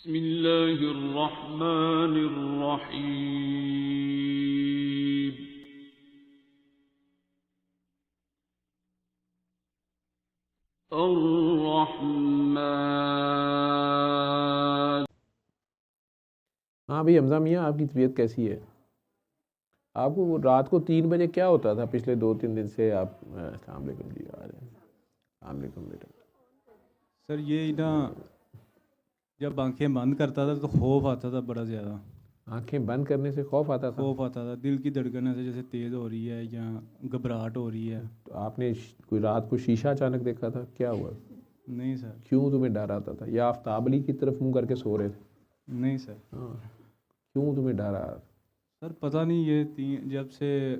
بسم اللہ الرحمن الرحیم الرحمن۔ ہاں بھائی حمزہ میاں، آپ کی طبیعت کیسی ہے؟ آپ کو رات کو 3 بجے کیا ہوتا تھا پچھلے 2-3 دن سے؟ آپ السلام علیکم جی، آ رہے ہیں۔ السلام علیکم بیٹا۔ سر یہی نا، جب آنکھیں بند کرتا تھا تو خوف آتا تھا بڑا زیادہ۔ آنکھیں بند کرنے سے خوف آتا تھا؟ خوف آتا تھا، دل کی دھڑکنیں سے جیسے تیز ہو رہی ہے یا گھبراہٹ ہو رہی ہے۔ تو آپ نے کوئی رات کو شیشہ اچانک دیکھا تھا؟ کیا ہوا؟ نہیں سر۔ کیوں تمہیں ڈر آتا تھا؟ یا آفتاب علی کی طرف منہ کر کے سو رہے تھے؟ نہیں سر۔ ہاں، کیوں تمہیں ڈر آ رہا تھا؟ سر پتہ نہیں، یہ جب سے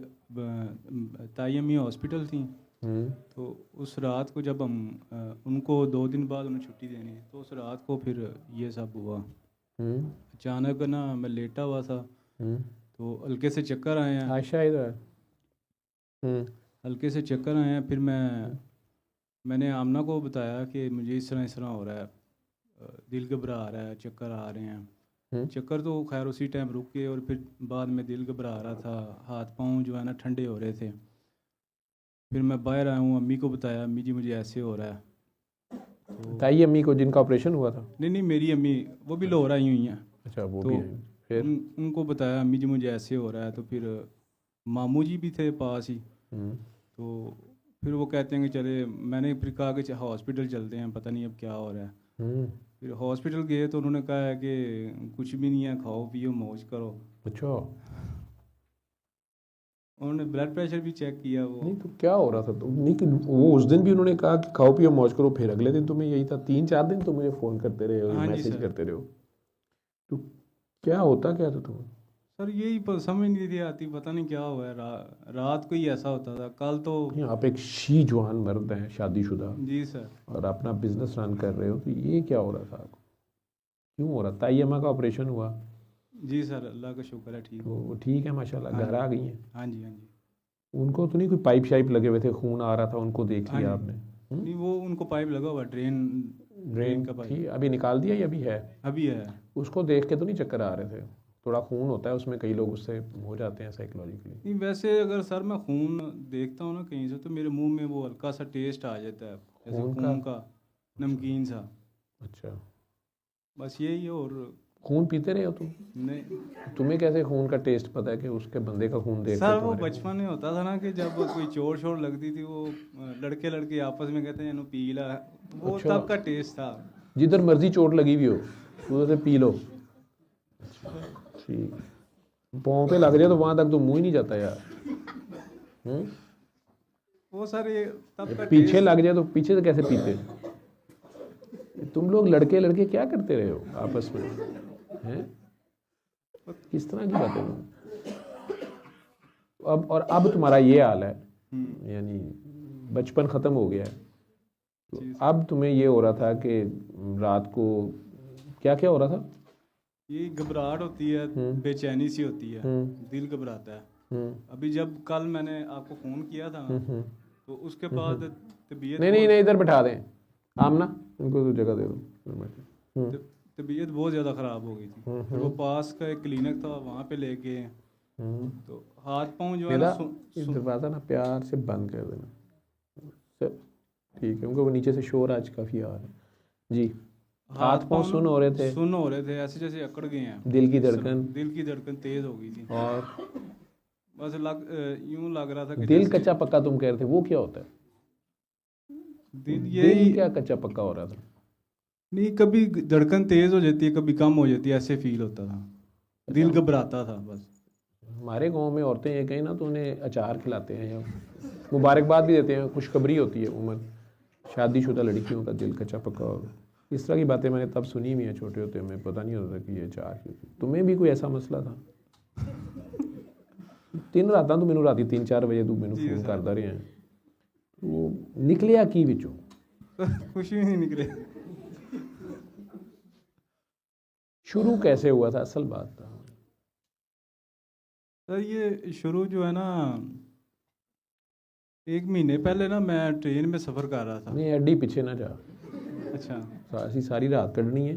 تائی امی ہاسپٹل تھیں تو اس رات کو جب ہم ان کو 2 دن بعد انہیں چھٹی دینی ہے، تو اس رات کو پھر یہ سب ہوا۔ اچانک نا میں لیٹا ہوا تھا تو ہلکے سے چکر آئے ہیں۔ عائشہ ادھر۔ ہلکے سے چکر آئے ہیں، پھر میں نے آمنہ کو بتایا کہ مجھے اس طرح ہو رہا ہے، دل گھبرا رہا ہے، چکر آ رہے ہیں۔ چکر تو خیر اسی ٹائم رک گئے، اور پھر بعد میں دل گھبرا رہا تھا، ہاتھ پاؤں جو ہے نا ٹھنڈے ہو رہے تھے۔ پھر میں باہر آیا ہوں، امی کو بتایا، امی جی مجھے ایسے ہو رہا ہے۔ تائی امی کو جن کا آپریشن ہوا تھا؟ نہیں، میری امی وہ بھی لاہور آئی ہوئی ہیں۔ اچھا، وہ تو بھی ہیں۔ پھر ان کو بتایا، امی جی مجھے ایسے ہو رہا ہے۔ تو پھر ماموں جی بھی تھے پاس ہی، تو پھر وہ کہتے ہیں کہ چلے، میں نے پھر کہا کہ ہاسپٹل چلتے ہیں، پتہ نہیں اب کیا ہو رہا ہے۔ پھر ہاسپٹل گئے تو انہوں نے کہا ہے کہ کچھ بھی نہیں ہے، کھاؤ پیو موج کرو۔ اچھا، انہوں نے بلڈ پریشر بھی چیک کیا۔ وہ نہیں تو کیا ہو رہا تھا؟ نہیں کہ وہ اس دن بھی انہوں نے کہا کہ کھاؤ پیو موج کرو، پھر اگلے دن تمہیں یہی تھا؟ 3-4 دن تو مجھے فون کرتے رہے ہو، میسج کرتے رہے ہو، تو کیا ہوتا کیا تھا تمہیں؟ سر یہی سمجھ نہیں تھی آتی، پتہ نہیں کیا ہوا ہے، رات کو ہی ایسا ہوتا تھا۔ کل تو آپ ایک شی جوان مرد ہیں، شادی شدہ، جی سر، اور اپنا بزنس رن کر رہے ہو، تو یہ کیا ہو رہا تھا آپ کو؟ کیوں ہو رہا؟ تائی اماں کا آپریشن ہوا؟ جی سر، اللہ کا شکر ہے ٹھیک ہو۔ وہ ٹھیک ہے ماشاءاللہ، گھر آ گئی ہیں؟ ہاں جی، ہاں جی۔ ان کو تو نہیں کوئی پائپ شائپ لگے ہوئے تھے، خون آ رہا تھا، ان کو دیکھ لیا آپ نے؟ نہیں، وہ ان کو پائپ لگا ہوا، ڈرین کا پائپ۔ ابھی نکال دیا یا ابھی ہے؟ ابھی ہے۔ اس کو دیکھ کے تو نہیں چکر آ رہے تھے؟ تھوڑا خون ہوتا ہے اس میں، کئی لوگ اس سے ہو جاتے ہیں سائیکولوجیکلی۔ نہیں ویسے اگر سر میں خون دیکھتا ہوں نا کہیں سے، تو میرے منہ میں وہ ہلکا سا ٹیسٹ آ جاتا ہے، جیسے خون کا نمکین سا۔ اچھا، بس یہی ہے۔ اور خون پیتے رہے ہو تم؟ نہیں تمہیں کیسے خون کا ٹیسٹ پتا ہے کہ اس کے بندے کا خون دیکھ سر، وہ بچپن میں ہوتا تھا نا کہ جب کوئی چوٹ شوٹ لگتی تھی، وہ لڑکے آپس میں کہتے ہیں انہوں پی لا، وہ تب کا ٹیسٹ تھا۔ جدھر مرضی چوٹ لگی ہوئی ہو ادھر سے پی لو؟ ٹھیک، پاؤں پہ لگ جائے تو وہاں تک تو منہ ہی نہیں جاتا یار۔ وہ سر یہ تب کا پیچھے لگ جائے تو پیچھے سے کیسے پیتے؟ تم لوگ لڑکے کیا کرتے رہے ہو آپس میں؟ کس طرح کی باتیں؟ اب تمہارا یہ حال ہے، یعنی بچپن ختم ہو گیا ہے، تو اب تمہیں یہ ہو رہا تھا کہ رات کو کیا ہو رہا تھا؟ یہ گھبراہٹ ہوتی ہے، بے چینی سی ہوتی ہے، دل گھبراتا ہے۔ ابھی جب کل میں نے آپ کو فون کیا تھا تو اس کے بعد طبیعت نہیں ادھر بٹھا دیں آمنہ، ان کو تو جگہ دے دو۔ طبیعت بہت زیادہ خراب ہو گئی تھی، پھر وہ پاس کا ایک کلینک تھا، وہاں پہ لے گئے، تو ہاتھ پاؤں جو ہے نا دروازہ نا پیار سے بند کر دینا، ٹھیک ہے؟ کیونکہ وہ نیچے سے شور آج کافی آ رہا ہے جی۔ ہاتھ پاؤں سن ہو رہے تھے ایسے جیسے اکڑ گئے ہیں، دل کی دھڑکن تیز ہو گئی تھی، اور بس یوں لگ رہا تھا کہ دل کچا پکا تم کہہ رہے تھے، وہ کیا ہوتا ہے؟ دل کیا کچا پکا ہو رہا تھا؟ نہیں، کبھی دھڑکن تیز ہو جاتی ہے، کبھی کم ہو جاتی ہے، ایسے فیل ہوتا تھا، دل گھبراتا تھا بس۔ ہمارے گاؤں میں عورتیں یہ کہیں نا تو انہیں اچار کھلاتے ہیں یا مبارکباد بھی دیتے ہیں، خوشخبری ہوتی ہے عموماً شادی شدہ لڑکیوں کا دل کچا پکا ہوگا۔ اس طرح کی باتیں میں نے تب سنی ہوئی ہیں، چھوٹے ہوتے میں پتہ نہیں ہوتا کہ یہ اچار کی ہوتی۔ تمہیں بھی کوئی ایسا مسئلہ تھا؟ 3 راتاں تو مینوں راتی 3-4 بجے تو مینوں فون کرتا رہے ہیں، وہ نکلیا کی وچوں؟ کچھ بھی نہیں نکلے۔ شروع کیسے ہوا تھا؟ اصل بات تھا سر یہ شروع جو ہے نا، 1 مہینے پہلے نا میں ٹرین میں سفر کر رہا تھا۔ نہیں ایڈی پیچھے نہ جا، اچھا، اسی ساری رات کڈنی ہے،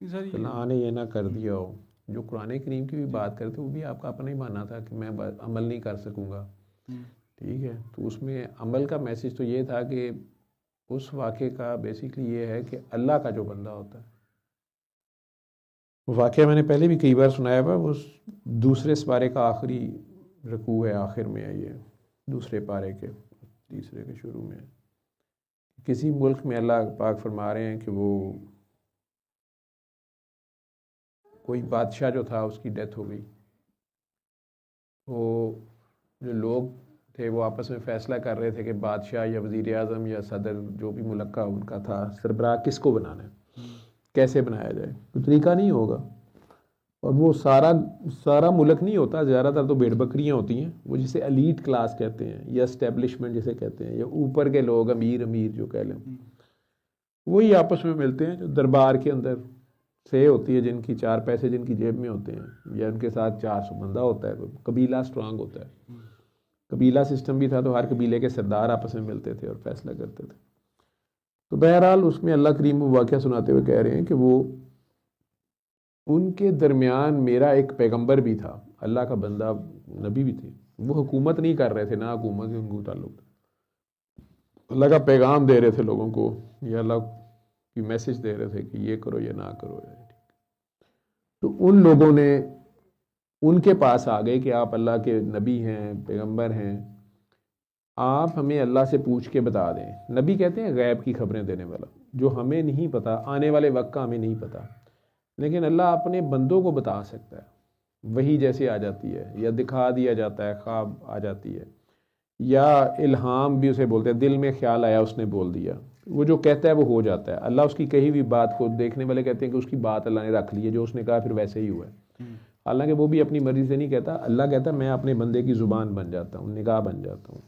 یہ ساری اللہ نے یہ نہ کر دیا ہو. جو قرآن کریم کی بھی بات کرتے وہ بھی آپ کا اپنا ہی ماننا تھا کہ میں عمل نہیں کر سکوں گا. ٹھیک ہے, تو اس میں عمل کا میسج تو یہ تھا کہ اس واقعے کا بیسیکلی یہ ہے کہ اللہ کا جو بندہ ہوتا ہے, واقعہ میں نے پہلے بھی کئی بار سنایا ہوا, وہ دوسرے سپارے کا آخری رکوع ہے, آخر میں ہے یہ دوسرے پارے کے تیسرے کے شروع میں. کسی ملک میں اللہ پاک فرما رہے ہیں کہ وہ کوئی بادشاہ جو تھا اس کی ڈیتھ ہو گئی. وہ جو لوگ تھے وہ آپس میں فیصلہ کر رہے تھے کہ بادشاہ یا وزیر اعظم یا صدر جو بھی ملک کا ان کا تھا سربراہ کس کو بنانا ہے, کیسے بنایا جائے. تو طریقہ نہیں ہوگا, اور وہ سارا ملک نہیں ہوتا, زیادہ تر تو بھیڑ بکریاں ہوتی ہیں, وہ جسے ایلیٹ کلاس کہتے ہیں یا اسٹیبلشمنٹ جسے کہتے ہیں, یا اوپر کے لوگ امیر جو کہہ لیں, وہی آپس میں ملتے ہیں. جو دربار کے اندر سے ہوتی ہے, جن کی 4 پیسے جن کی جیب میں ہوتے ہیں, یا ان کے ساتھ 400 بندہ ہوتا ہے, قبیلہ اسٹرانگ ہوتا ہے. قبیلہ سسٹم بھی تھا, تو ہر قبیلے کے سردار آپس میں ملتے تھے اور فیصلہ کرتے تھے. تو بہرحال اس میں اللہ کریم وہ واقعہ سناتے ہوئے کہہ رہے ہیں کہ وہ ان کے درمیان میرا ایک پیغمبر بھی تھا, اللہ کا بندہ نبی بھی تھے. وہ حکومت نہیں کر رہے تھے, نہ حکومت ان کو تعلق تھا, اللہ کا پیغام دے رہے تھے لوگوں کو, یا اللہ کی میسج دے رہے تھے کہ یہ کرو یا نہ کرو. تو ان لوگوں نے ان کے پاس آ گئے کہ آپ اللہ کے نبی ہیں, پیغمبر ہیں, آپ ہمیں اللہ سے پوچھ کے بتا دیں. نبی کہتے ہیں غیب کی خبریں دینے والا, جو ہمیں نہیں پتا, آنے والے وقت کا ہمیں نہیں پتا, لیکن اللہ اپنے بندوں کو بتا سکتا ہے. وہی جیسے آ جاتی ہے, یا دکھا دیا جاتا ہے, خواب آ جاتی ہے, یا الہام بھی اسے بولتے ہیں, دل میں خیال آیا اس نے بول دیا, وہ جو کہتا ہے وہ ہو جاتا ہے. اللہ اس کی کہی ہوئی بات کو, دیکھنے والے کہتے ہیں کہ اس کی بات اللہ نے رکھ لی ہے, جو اس نے کہا پھر ویسے ہی ہوا ہے. حالانکہ وہ بھی اپنی مرضی سے نہیں کہتا, اللہ کہتا ہے میں اپنے بندے کی زبان بن جاتا ہوں, نگاہ بن جاتا ہوں,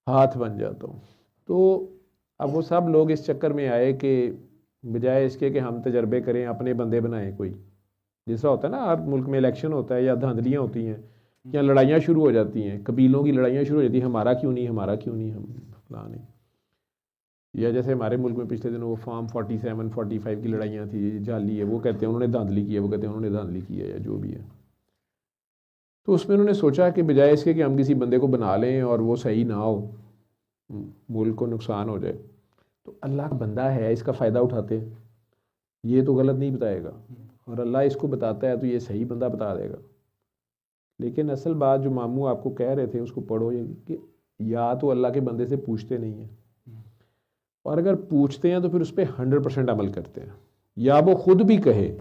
ہاتھ بن جاتا ہوں. تو اب وہ سب لوگ اس چکر میں آئے کہ بجائے اس کے کہ ہم تجربے کریں, اپنے بندے بنائیں. کوئی جیسا ہوتا ہے نا, ہر ملک میں الیکشن ہوتا ہے, یا دھاندلیاں ہوتی ہیں, یا لڑائیاں شروع ہو جاتی ہیں, قبیلوں کی لڑائیاں شروع ہو جاتی ہیں, ہمارا کیوں نہیں, ہمارا کیوں نہیں, ہم فلاں نہیں. یا جیسے ہمارے ملک میں پچھلے دنوں وہ فارم 47 45 کی لڑائیاں تھیں, جعلی ہے, وہ کہتے ہیں انہوں نے دھاندلی کی ہے, وہ کہتے ہیں انہوں نے دھاندلی کی ہے, یا جو بھی ہے. تو اس میں انہوں نے سوچا کہ بجائے اس کے کہ ہم کسی بندے کو بنا لیں اور وہ صحیح نہ ہو, ملک کو نقصان ہو جائے, تو اللہ کا بندہ ہے, اس کا فائدہ اٹھاتے ہیں. یہ تو غلط نہیں بتائے گا, اور اللہ اس کو بتاتا ہے تو یہ صحیح بندہ بتا دے گا. لیکن اصل بات جو ماموں آپ کو کہہ رہے تھے اس کو پڑھو, یہ کہ یا تو اللہ کے بندے سے پوچھتے نہیں ہیں, اور اگر پوچھتے ہیں تو پھر اس پہ 100% عمل کرتے ہیں, یا وہ خود بھی کہے.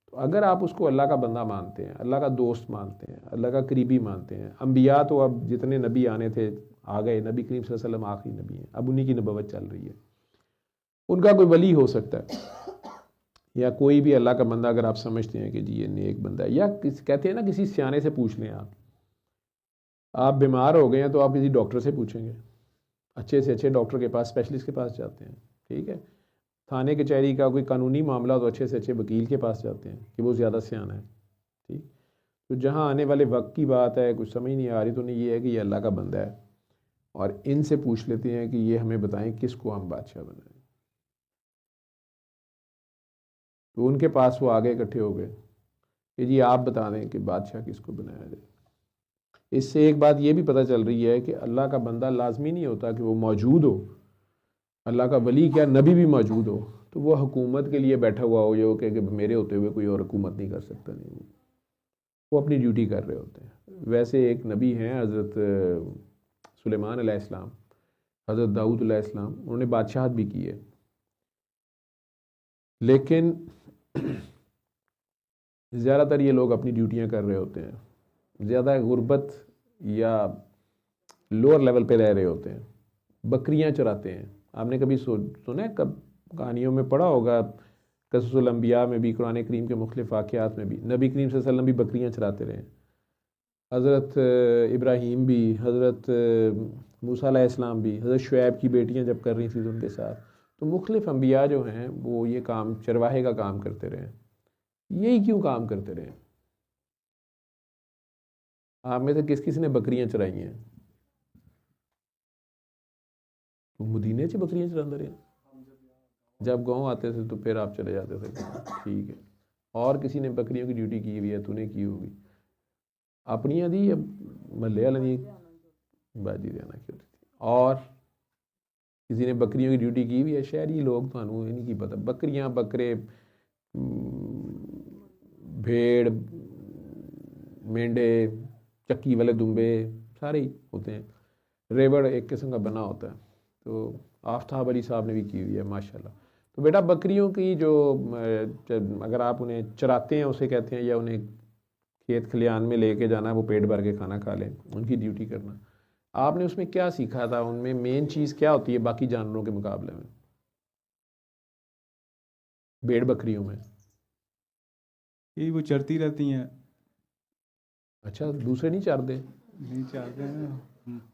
تو اگر آپ اس کو اللہ کا بندہ مانتے ہیں, اللہ کا دوست مانتے ہیں, اللہ کا قریبی مانتے ہیں, انبیاء تو اب جتنے نبی آنے تھے آ گئے, نبی کریم صلی اللہ علیہ وسلم آخری نبی ہیں, اب انہی کی نبوت چل رہی ہے. ان کا کوئی ولی ہو سکتا ہے, یا کوئی بھی اللہ کا بندہ اگر آپ سمجھتے ہیں کہ جی یہ نیک بندہ ہے, یا کہتے ہیں نا کسی سیانے سے پوچھ لیں. آپ بیمار ہو گئے ہیں تو آپ کسی ڈاکٹر سے پوچھیں گے, اچھے سے اچھے ڈاکٹر کے پاس, اسپیشلسٹ کے پاس جاتے ہیں. ٹھیک ہے, تھانے کچہری کا کوئی قانونی معاملہ تو اچھے سے اچھے وکیل کے پاس جاتے ہیں کہ وہ زیادہ سیانا ہے. ٹھیک, تو جہاں آنے والے وقت کی بات ہے, کچھ سمجھ نہیں آ رہی, تو نہیں یہ ہے کہ یہ اللہ کا بندہ ہے, اور ان سے پوچھ لیتے ہیں کہ یہ ہمیں بتائیں کس کو ہم بادشاہ بنائیں. تو ان کے پاس وہ آگے اکٹھے ہو گئے کہ جی آپ بتا دیں کہ بادشاہ کس کو بنایا جائے. اس سے ایک بات یہ بھی پتہ چل رہی ہے کہ اللہ کا بندہ لازمی نہیں ہوتا کہ وہ موجود ہو, اللہ کا ولی کیا نبی بھی موجود ہو تو وہ حکومت کے لیے بیٹھا ہوا ہو, یہ کہ میرے ہوتے ہوئے کوئی اور حکومت نہیں کر سکتا. نہیں, وہ اپنی ڈیوٹی کر رہے ہوتے ہیں. ویسے ایک نبی ہیں حضرت سلیمان علیہ السلام, حضرت داؤد علیہ السلام, انہوں نے بادشاہت بھی کی ہے, لیکن زیادہ تر یہ لوگ اپنی ڈیوٹیاں کر رہے ہوتے ہیں, زیادہ غربت یا لوور لیول پہ رہ رہے ہوتے ہیں, بکریاں چراتے ہیں. آپ نے کبھی سنا ہے, کب کہانیوں میں پڑھا ہوگا, قصص الانبیاء میں بھی, قرآن کریم کے مختلف واقعات میں بھی, نبی کریم صلی اللہ علیہ وسلم بھی بکریاں چراتے رہے. حضرت ابراہیم بھی, حضرت موسیٰ علیہ السلام بھی, حضرت شعیب کی بیٹیاں جب کر رہی تھیں تو ان کے ساتھ. تو مختلف انبیاء جو ہیں وہ یہ کام چرواہے کا کام کرتے رہے. یہی کیوں کام کرتے رہے؟ آپ میں سے کس کس نے بکریاں چرائی ہیں؟ مدینے سے بکریاں چراندے رہے. جب گاؤں آتے تھے تو پھر آپ چلے جاتے تھے. ٹھیک ہے. اور کسی نے بکریوں کی ڈیوٹی کی ہوئی ہے, تو نے کی ہوگی اپنیاں دی یا محلے والے دی باجی دینا کی ہوتی تھی. اور کسی نے بکریوں کی ڈیوٹی کی ہوئی ہے. شہری لوگ تو یہ نہیں کی پتہ, بکریاں بکرے بھیڑ مینڈے چکی والے دمبے سارے ہی ہوتے ہیں. ریوڑ ایک قسم کا بنا ہوتا ہے. تو آفتاب علی صاحب نے بھی کی ہوئی ہے ماشاءاللہ. تو بیٹا بکریوں کی جو اگر آپ انہیں چراتے ہیں اسے کہتے ہیں, یا انہیں کھیت کھلیان میں لے کے جانا, وہ پیٹ بھر کے کھانا کھا لیں, ان کی ڈیوٹی کرنا. آپ نے اس میں کیا سیکھا تھا؟ ان میں مین چیز کیا ہوتی ہے باقی جانوروں کے مقابلے میں بھیڑ بکریوں میں؟ یہی وہ چرتی رہتی ہیں. اچھا, دوسرے نہیں چارتے؟ نہیں چاہتے ہیں.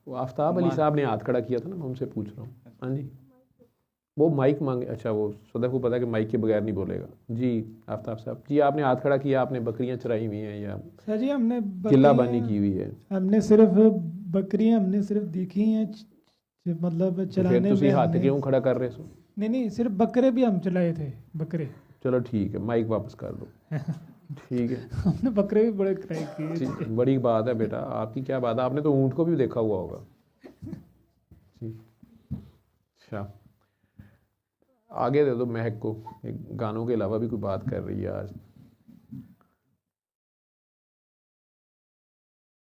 وہ آفتاب علی صاحب نے ہاتھ کھڑا کیا تھا نا, میں ان سے پوچھ رہا ہوں. ہاں جی, وہ مائک مانگے. اچھا, وہ صدف کو پتا کہ مائک کے بغیر نہیں بولے گا. جی آفتاب صاحب جی, آپ نے ہاتھ کھڑا کیا, آپ نے بکریاں چرائی ہوئی ہیں یا سر جی ہم نے قلعہ بانی کی ہوئی ہے؟ ہم نے صرف بکریاں ہم نے صرف دیکھی ہیں, مطلب چلانے پھر تسی میں ہاتھ کیوں کھڑا کر رہے سو؟ نہیں صرف بکرے بھی ہم چلائے تھے. بکرے چلو ٹھیک ہے, مائک واپس کر دو. ٹھیک ہے, ہم نے بکرے بھی بڑے ٹرائی کیے. بڑی بات ہے بیٹا, آپ کی کیا بات ہے, آپ نے تو اونٹ کو بھی دیکھا ہوا ہوگا. جی اچھا, آگے دے دو مہک کو. گانوں کے علاوہ بھی کوئی بات کر رہی ہے آج,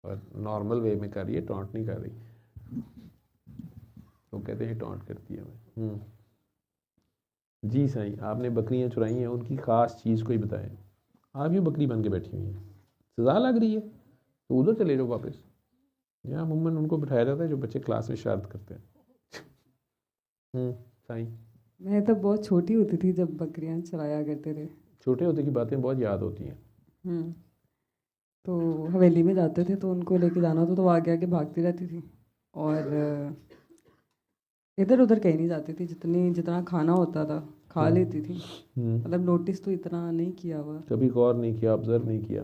اور نارمل وے میں کر رہی ہے, ٹانٹ نہیں کر رہی. وہ کہتے ہیں ٹانٹ کرتی ہے ہمیں. جی سائیں, آپ نے بکریاں چرائی ہیں, ان کی خاص چیز کو ہی بتائیں. آپ یوں بکری بن کے بیٹھی ہوئی ہیں, سزا لگ رہی ہے تو ادھر چلے جاؤ واپس. یہاں عموماً ان کو بٹھایا جاتا ہے جو بچے کلاس میں شرارت کرتے ہیں. سائیں میں تو بہت چھوٹی ہوتی تھی جب بکریاں چرایا کرتے تھے. چھوٹے ہوتے کی باتیں بہت یاد ہوتی ہیں. تو حویلی میں جاتے تھے تو ان کو لے کے جانا ہوتا تو وہ آگے آگے بھاگتی رہتی تھی, اور ادھر ادھر کہیں نہیں جاتی تھی. جتنا کھانا ہوتا تھا کھا لیتی تھی. مطلب نوٹس تو اتنا نہیں کیا ہوا, کبھی غور نہیں کیا, آبزرو نہیں کیا.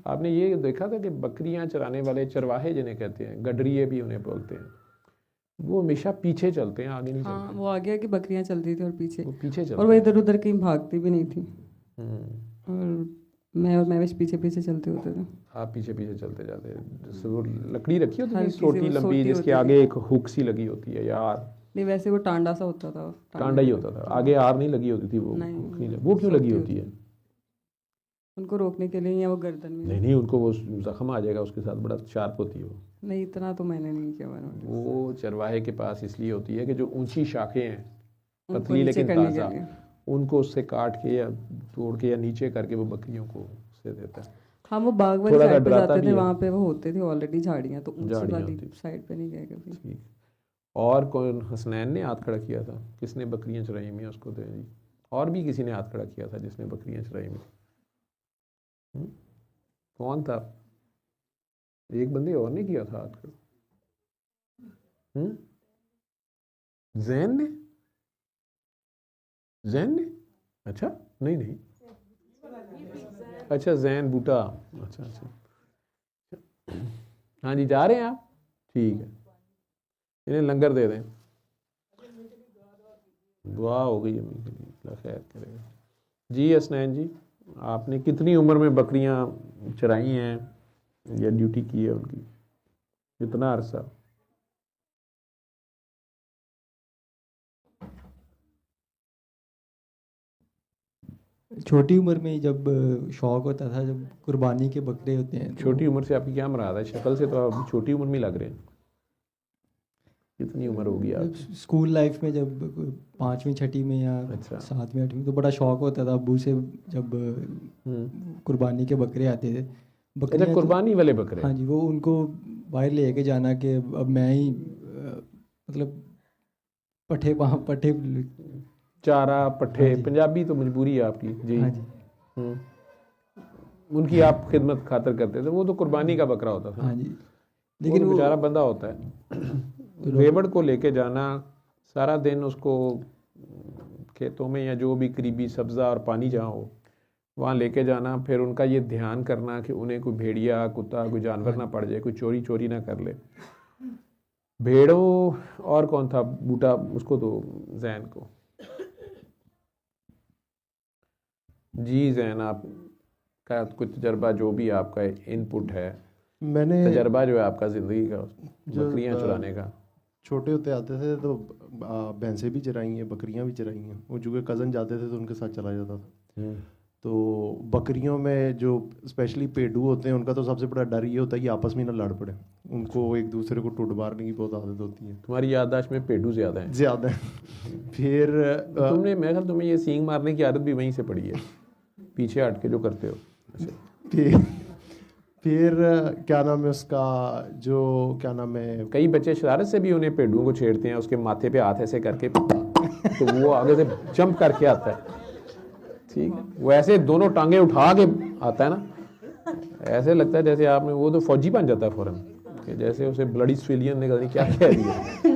آپ نے یہ دیکھا تھا کہ بکریاں چرانے والے چرواہے جنہیں کہتے ہیں, گڈریے بھی انہیں بولتے ہیں, وہ ہمیشہ پیچھے چلتے ہیں, آگے نہیں چلتے. وہ آگے آگے بکریاں چلتی تھیں اور پیچھے, وہ پیچھے چلتے اور وہ ادھر ادھر کہیں بھاگتی بھی نہیں تھی. اور میں اور مہوش پیچھے پیچھے چلتے ہوتے تھے. آپ پیچھے پیچھے چلتے جاتے. وہ لکڑی رکھی ہوتی تھی ہلکی سی چھوٹی وہ لمبی, سوٹی جس کے ہوتی آگے تھی. ایک ہک سی لگی ہوتی ہے یار. نہیں ویسے وہ ٹانڈا سا ہوتا تھا. ٹانڈا ہی ہوتا تھا, آگے آر نہیں لگی ہوتی تھی. وہ کیوں لگی ہوتی ہے؟ ان کو روکنے کے لیے, یا وہ گردن میں. نہیں ان کو وہ زخم آ جائے گا اس کے ساتھ, بڑا شارپ ہوتی ہے وہ. نہیں اتنا تو میں نے نہیں کیا. وہ چرواہے کے پاس اس لیے ہوتی ہے کہ جو اونچی شاخیں ہیں ان کو پتلی نیچے لیکن کرنے کے تازہ, لیے. ان کو اس سے کاٹ کے یا توڑ کے یا نیچے کر کے وہ بکریوں کو سے دیتا ہے. ہاں وہ باغ والی تھوڑا سا سائڈ پہ ڈراتا جاتے بھی تھے, ہے. وہاں پہ وہ ہوتے تھے آلریڈی جھاڑیاں, تو اونچی جھاڑیاں والی ہوتی. سائڈ پہ نہیں گئے کبھی. ٹھیک. اور کون؟ حسنین نے ہاتھ کھڑا کیا تھا. کس نے بکریاں چرائی ہوئی ہیں اس کو دے جی. اور بھی کسی نے ہاتھ کھڑا کیا تھا جس نے بکریاں چرائی ہوئی. کون تھا؟ ایک بندے اور نے کیا تھا ہاتھ کھڑا. زین نے اچھا نہیں اچھا زین بوٹا. اچھا ہاں جی, جا رہے ہیں آپ؟ ٹھیک ہے, انہیں لنگر دے دیں. دعا ہو گئی امی کے لیے, اللہ خیر کرے گا. جی حسنین جی, آپ نے کتنی عمر میں بکریاں چرائی ہیں یا ڈیوٹی کی ہے ان کی, کتنا عرصہ؟ چھوٹی عمر میں جب شوق ہوتا تھا, جب قربانی کے بکرے ہوتے ہیں. چھوٹی عمر سے آپ کی کیا مراد ہے؟ شکل سے تو آپ چھوٹی عمر میں لگ رہے ہیں. کتنی عمر ہوگی آپ کی؟ اسکول لائف میں جب 5ویں 6ٹھی میں یا 7ویں 8ویں, تو بڑا شوق ہوتا تھا ابو سے, جب قربانی کے بکرے آتے تھے. اچھا, قربانی والے بکرے؟ ہاں جی, وہ ان کو باہر لے کے جانا کہ اب میں ہی مطلب پٹھے چارہ پٹھے, پنجابی تو مجبوری ہے آپ کی. جی ہاں جی, ان کی آپ خدمت خاطر کرتے تھے. وہ تو قربانی کا بکرا ہوتا تھا. ہاں جی, لیکن وہ بیچارہ بندہ ہوتا ہے. ریوڑ کو لے کے جانا, سارا دن اس کو کھیتوں میں یا جو بھی قریبی سبزہ اور پانی جہاں ہو وہاں لے کے جانا, پھر ان کا یہ دھیان کرنا کہ انہیں کوئی بھیڑیا کتا کوئی جانور نہ پڑ جائے, کوئی چوری نہ کر لے. بھیڑوں اور کون تھا بوٹا, اس کو تو زین کو جی زین آپ کا کوئی تجربہ جو بھی آپ کا ان پٹ ہے میں نے تجربہ جو ہے آپ کا زندگی کا بکریاں چرانے کا. چھوٹے ہوتے آتے تھے تو بھینسیں بھی چرائی ہیں, بکریاں بھی چرائی ہیں. وہ چونکہ کزن جاتے تھے تو ان کے ساتھ چلا جاتا تھا. تو بکریوں میں جو اسپیشلی پیڈو ہوتے ہیں ان کا تو سب سے بڑا ڈر یہ ہوتا ہے کہ آپس میں نہ لڑ پڑے. ان کو ایک دوسرے کو ٹوٹ مارنے کی بہت عادت ہوتی ہے. تمہاری یادداشت میں پیڈو زیادہ ہیں. زیادہ ہیں. پھر تم نے میں خیال تمہیں یہ سینگ مارنے کی عادت بھی وہیں سے پڑی ہے, پیچھے ہٹ کے جو کرتے ہو. پھر کیا نام ہے اس کا, جو کیا نام ہے, کئی بچے شرارت سے بھی انہیں پیڈوں کو چھیڑتے ہیں, اس کے ماتھے پہ ہاتھ ایسے کر کے تو وہ آگے سے جمپ کر کے آتا ہے. ٹھیک ہے, وہ ایسے دونوں ٹانگیں اٹھا کے آتا ہے نا, ایسے لگتا ہے جیسے آپ نے, وہ تو فوجی بن جاتا ہے فوراً, کہ جیسے اسے بلڈی سویلین نے کیا کہہ دیا,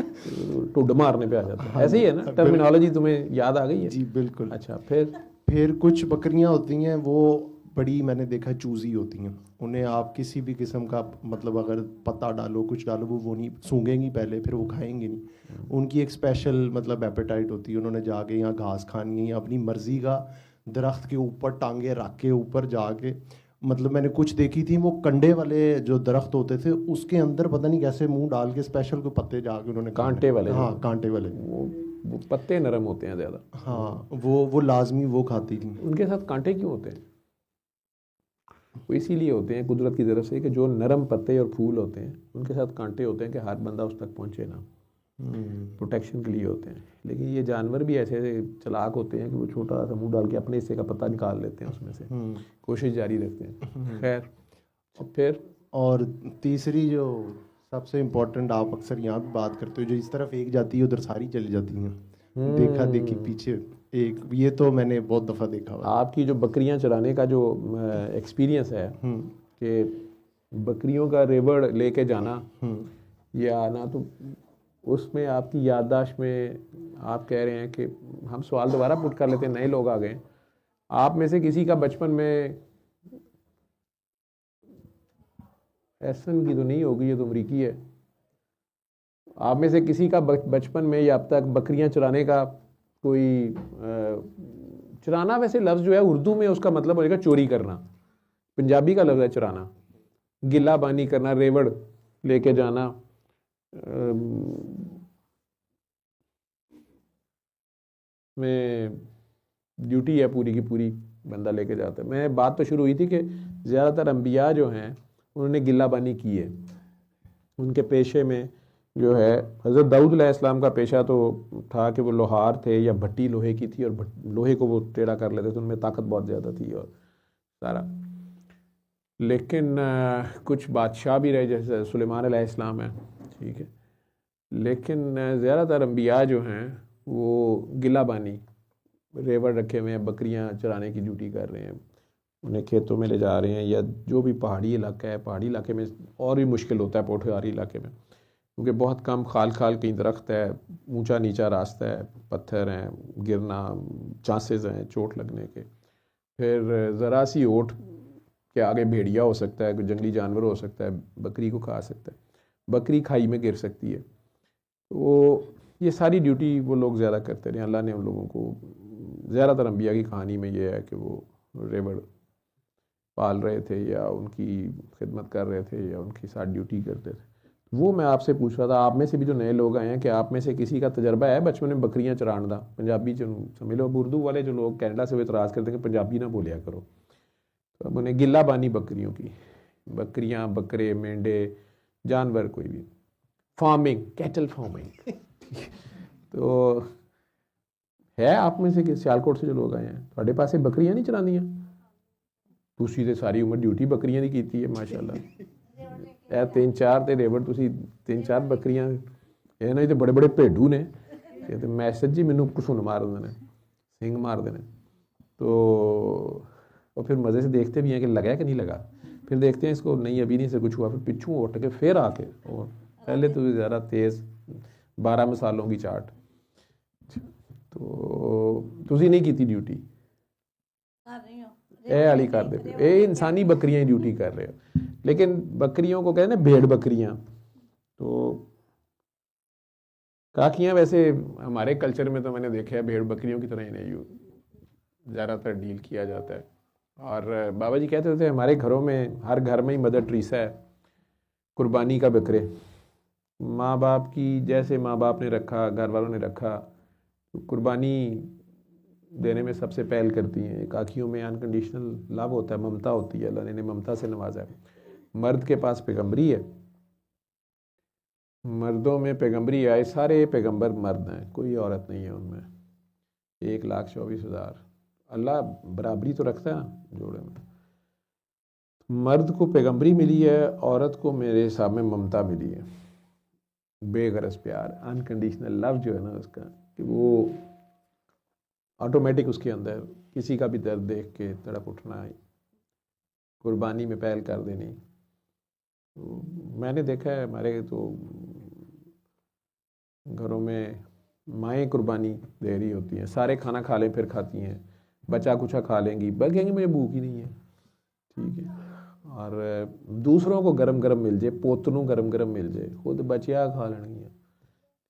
ٹوڈ مارنے پہ آ جاتا ہے. ایسے ہی ہے نا ٹرمینالوجی, تمہیں یاد آ گئی ہے؟ جی بالکل. اچھا, پھر کچھ بکریاں ہوتی ہیں وہ بڑی, میں نے دیکھا چوزی ہوتی ہیں. انہیں آپ کسی بھی قسم کا مطلب اگر پتہ ڈالو کچھ ڈالو وہ نہیں سونگیں گی پہلے, پھر وہ کھائیں گی نہیں. ان کی ایک اسپیشل مطلب ایپیٹائٹ ہوتی ہے. انہوں نے جا کے یہاں گھاس کھانی ہے یا اپنی مرضی کا درخت کے اوپر ٹانگیں رکھ کے اوپر جا کے, مطلب میں نے کچھ دیکھی تھی وہ کنڈے والے جو درخت ہوتے تھے اس کے اندر پتہ نہیں کیسے منہ ڈال کے اسپیشل کو پتے جا کے انہوں نے, کانٹے والے, ہاں کانٹے والے, وہ پتے نرم ہوتے ہیں زیادہ. ہاں وہ لازمی وہ کھاتی تھیں. ان کے ساتھ کانٹے کیوں ہوتے ہیں؟ وہ اسی لیے ہوتے ہیں قدرت کی طرف سے کہ جو نرم پتے اور پھول ہوتے ہیں ان کے ساتھ کانٹے ہوتے ہیں کہ ہر بندہ اس تک پہنچے نا, پروٹیکشن کے لیے ہوتے ہیں. لیکن یہ جانور بھی ایسے چلاک ہوتے ہیں کہ وہ چھوٹا سا منہ ڈال کے اپنے حصے کا پتہ نکال لیتے ہیں, اس میں سے کوشش جاری رکھتے ہیں. خیر, پھر اور تیسری جو سب سے امپورٹنٹ, آپ اکثر یہاں بھی بات کرتے ہو, جو اس طرف ایک جاتی ہے ادھر ساری چلی جاتی ہیں. دیکھا دیکھی پیچھے ایک, یہ تو میں نے بہت دفعہ دیکھا ہوا. آپ کی جو بکریاں چرانے کا جو ایکسپیرینس ہے کہ بکریوں کا ریوڑ لے کے جانا یا آنا, تو اس میں آپ کی یادداشت میں آپ کہہ رہے ہیں کہ ہم سوال دوبارہ پٹ کر لیتے ہیں, نئے لوگ آ گئے, آپ میں سے کسی کا بچپن میں, احسن کی تو نہیں ہوگی, یہ تو امریکی ہے, آپ میں سے کسی کا بچپن میں یا اب تک بکریاں چرانے کا کوئی, چرانا ویسے لفظ جو ہے اردو میں اس کا مطلب ہو جائے گا چوری کرنا, پنجابی کا لفظ ہے چرانا, گلا بانی کرنا, ریوڑ لے کے جانا, میں ڈیوٹی ہے پوری کی پوری, بندہ لے کے جاتا ہے. میں بات تو شروع ہوئی تھی کہ زیادہ تر انبیاء جو ہیں انہوں نے گلہ بانی کی ہے. ان کے پیشے میں جو ہے, حضرت داؤد علیہ السلام کا پیشہ تو تھا کہ وہ لوہار تھے یا بھٹی لوہے کی تھی, اور لوہے کو وہ ٹیڑھا کر لیتے تھے, ان میں طاقت بہت زیادہ تھی اور سارا. لیکن کچھ بادشاہ بھی رہے جیسے سلیمان علیہ السلام ہیں, ٹھیک ہے, لیکن زیادہ تر انبیاء جو ہیں وہ گلہ بانی, ریوڑ رکھے ہوئے ہیں, بکریاں چرانے کی ڈیوٹی کر رہے ہیں, انہیں کھیتوں میں لے جا رہے ہیں, یا جو بھی پہاڑی علاقہ ہے, پہاڑی علاقے میں اور بھی مشکل ہوتا ہے پوٹھواری علاقے میں, کیونکہ بہت کم خال کہیں درخت ہے, اونچا نیچا راستہ ہے, پتھر ہیں, گرنا چانسز ہیں چوٹ لگنے کے. پھر ذرا سی اوٹ کے آگے بھیڑیا ہو سکتا ہے, کوئی جنگلی جانور ہو سکتا ہے, بکری کو کھا سکتا ہے, بکری کھائی میں گر سکتی ہے. وہ یہ ساری ڈیوٹی وہ لوگ زیادہ کرتے رہے. اللہ نے ان لوگوں کو, زیادہ تر انبیاء کی کہانی میں یہ ہے کہ وہ ریوڑ پال رہے تھے یا ان کی خدمت کر رہے تھے یا ان کی ساتھ ڈیوٹی کرتے تھے. وہ میں آپ سے پوچھ رہا تھا, آپ میں سے بھی جو نئے لوگ آئے ہیں, کہ آپ میں سے کسی کا تجربہ ہے بچپن میں بکریاں چران دا؟ پنجابی سمجھ لو, اب اردو والے جو لوگ کینیڈا سے وہ اعتراض کرتے ہیں کہ پنجابی نہ بولیا کرو, تو اب انہیں گلہ بانی بکریوں کی, بکریاں, بکرے, مینڈے, جانور کوئی بھی, فارمنگ, کیٹل فارمنگ. تو ہے آپ میں سے کہ سیالکوٹ سے جو لوگ آئے ہیں, تھوڑے پاس بکریاں نہیں چرانیاں؟ تسی تے ساری عمر ڈیوٹی بکریاں دی کیتی ہے ماشاء اللہ. اے 3-4 تے ریوڑ تسی 3-4 بکریاں, یہ نہیں تے بڑے بڑے بھیڈو نے, تے میسج جی مینوں کسن مار دے نے, سنگ مار دے نے. تو اور پھر مزے سے دیکھتے بھی ہیں کہ لگا ہے کہ نہیں لگا, پھر دیکھتے ہیں اس کو, نہیں ابھی نہیں سے کچھ ہوا, پھر پچھوں اٹھ کے پھر آ کے, اور پہلے تو زیادہ تیز 12 مسالوں کی چاٹ. تو تسی نہیں کیتی ڈیوٹی, اے والی کر دے پے, اے انسانی بکریاں ڈیوٹی کر رہے ہو. لیکن بکریوں کو کہتے ہیں بھیڑ بکریاں, تو کاکیاں ویسے ہمارے کلچر میں تو میں نے دیکھا ہے بھیڑ بکریوں کی طرح انہیں زیادہ تر ڈیل کیا جاتا ہے. اور بابا جی کہتے تھے ہمارے گھروں میں ہر گھر میں ہی مدر ٹریسا ہے, قربانی کا بکرے. ماں باپ کی جیسے ماں باپ نے رکھا, گھر والوں نے رکھا, تو قربانی دینے میں سب سے پہل کرتی ہیں. ایک آنکھیوں میں انکنڈیشنل لو ہوتا ہے, ممتا ہوتی ہے, اللہ نے ممتا سے نوازا ہے. مرد کے پاس پیغمبری ہے, مردوں میں پیغمبری آئے, سارے پیغمبر مرد ہیں, کوئی عورت نہیں ہے ان میں. 1,24,000. اللہ برابری تو رکھتا ہے نا جوڑے میں. مرد کو پیغمبری ملی ہے, عورت کو میرے حساب میں ممتا ملی ہے, بے غرض پیار, انکنڈیشنل لو جو ہے نا اس کا, کہ وہ آٹومیٹک اس کے اندر کسی کا بھی درد دیکھ کے تڑپ اٹھنا ہے, قربانی میں پہل کر دینی. میں نے دیکھا ہے ہمارے تو گھروں میں مائیں قربانی دے رہی ہوتی ہیں, سارے کھانا کھا لیں پھر کھاتی ہیں, بچا کچھا کھا لیں گی, بس کہیں گے مجھے بھوک ہی نہیں ہے. ٹھیک ہے, اور دوسروں کو گرم گرم مل جائے, پوتنوں گرم گرم مل جائے, خود بچیا کھا لیں گی.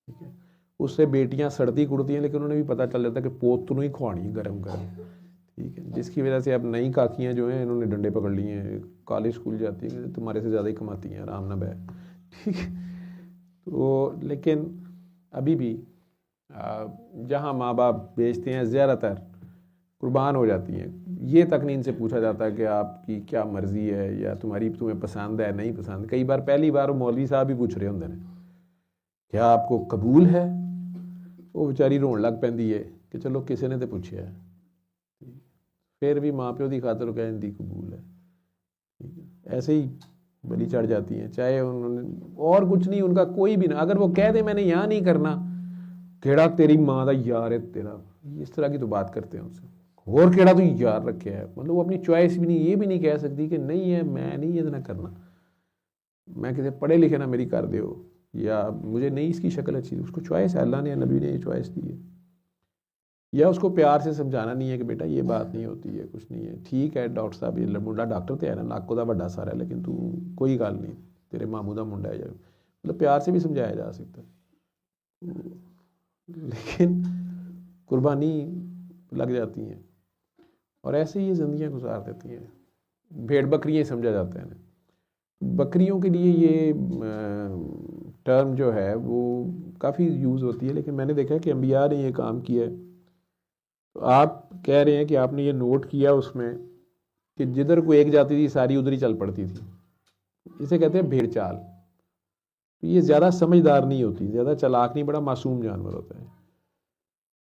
ٹھیک ہے, اس سے بیٹیاں سڑتی کڑتی ہیں, لیکن انہوں نے بھی پتہ چل جاتا ہے کہ پوتنوں ہی کھوانی ہے گرم گرم. ٹھیک ہے, جس کی وجہ سے اب نئی کاکیاں جو ہیں انہوں نے ڈنڈے پکڑ لیے ہیں, کالج اسکول جاتی ہیں, تمہارے سے زیادہ ہی کماتی ہیں, آرام نہ بہ. ٹھیک ہے, تو لیکن ابھی بھی جہاں ماں باپ بیچتے ہیں زیادہ تر قربان ہو جاتی ہیں. یہ تک نہیں ان سے پوچھا جاتا کہ آپ کی کیا مرضی ہے یا تمہیں پسند ہے نہیں پسند. کئی بار پہلی بار مولوی صاحب بھی پوچھ رہے ہوندے ہیں کیا آپ کو قبول ہے, وہ بیچاری رون لگ پیندی ہے کہ چلو کسی نے تو پوچھا ہے, پھر بھی ماں پیو دی خاطر کہہ دی قبول ہے. ایسے ہی بلی چڑھ جاتی ہیں, چاہے انہوں نے اور کچھ نہیں ان کا کوئی بھی نہ, اگر وہ کہہ دیں میں نے یہاں نہیں کرنا, کیڑا تیری ماں دا یار ہے تیرا, اس طرح کی تو بات کرتے ہیں ان سے, اور کیڑا تو یار رکھے ہے, مطلب وہ اپنی چوائس بھی نہیں, یہ بھی نہیں کہہ سکتی کہ نہیں ہے میں نہیں یہ نہ کرنا, میں کسی پڑھے لکھے نہ میری کر دے ہو, یا مجھے نہیں اس کی شکل اچھی. اس کو چوائس ہے, اللہ نے نبی نے یہ چوائس دی ہے. یا اس کو پیار سے سمجھانا نہیں ہے کہ بیٹا یہ بات نہیں ہوتی ہے, کچھ نہیں ہے, ٹھیک ہے ڈاکٹر صاحب یہ منڈا ڈاکٹر تے ہے نا, ناکو دا بڑا سارا ہے, لیکن تو کوئی گل نہیں, تیرے ماموں دا منڈا ہے, یا مطلب پیار سے بھی سمجھایا جا سکتا ہے. لیکن قربانی لگ جاتی ہیں اور ایسے ہی زندگیاں گزار دیتی ہیں. بھیڑ بکریاں سمجھا جاتا ہے. بکریوں کے لیے یہ ٹرم جو ہے وہ کافی یوز ہوتی ہے, لیکن میں نے دیکھا کہ انبیاء نے یہ کام کیا ہے. تو آپ کہہ رہے ہیں کہ آپ نے یہ نوٹ کیا اس میں کہ جدھر کو ایک جاتی تھی ساری ادھر ہی چل پڑتی تھی, اسے کہتے ہیں بھیڑ چال. یہ زیادہ سمجھدار نہیں ہوتی, زیادہ چلاک نہیں, بڑا معصوم جانور ہوتا ہے,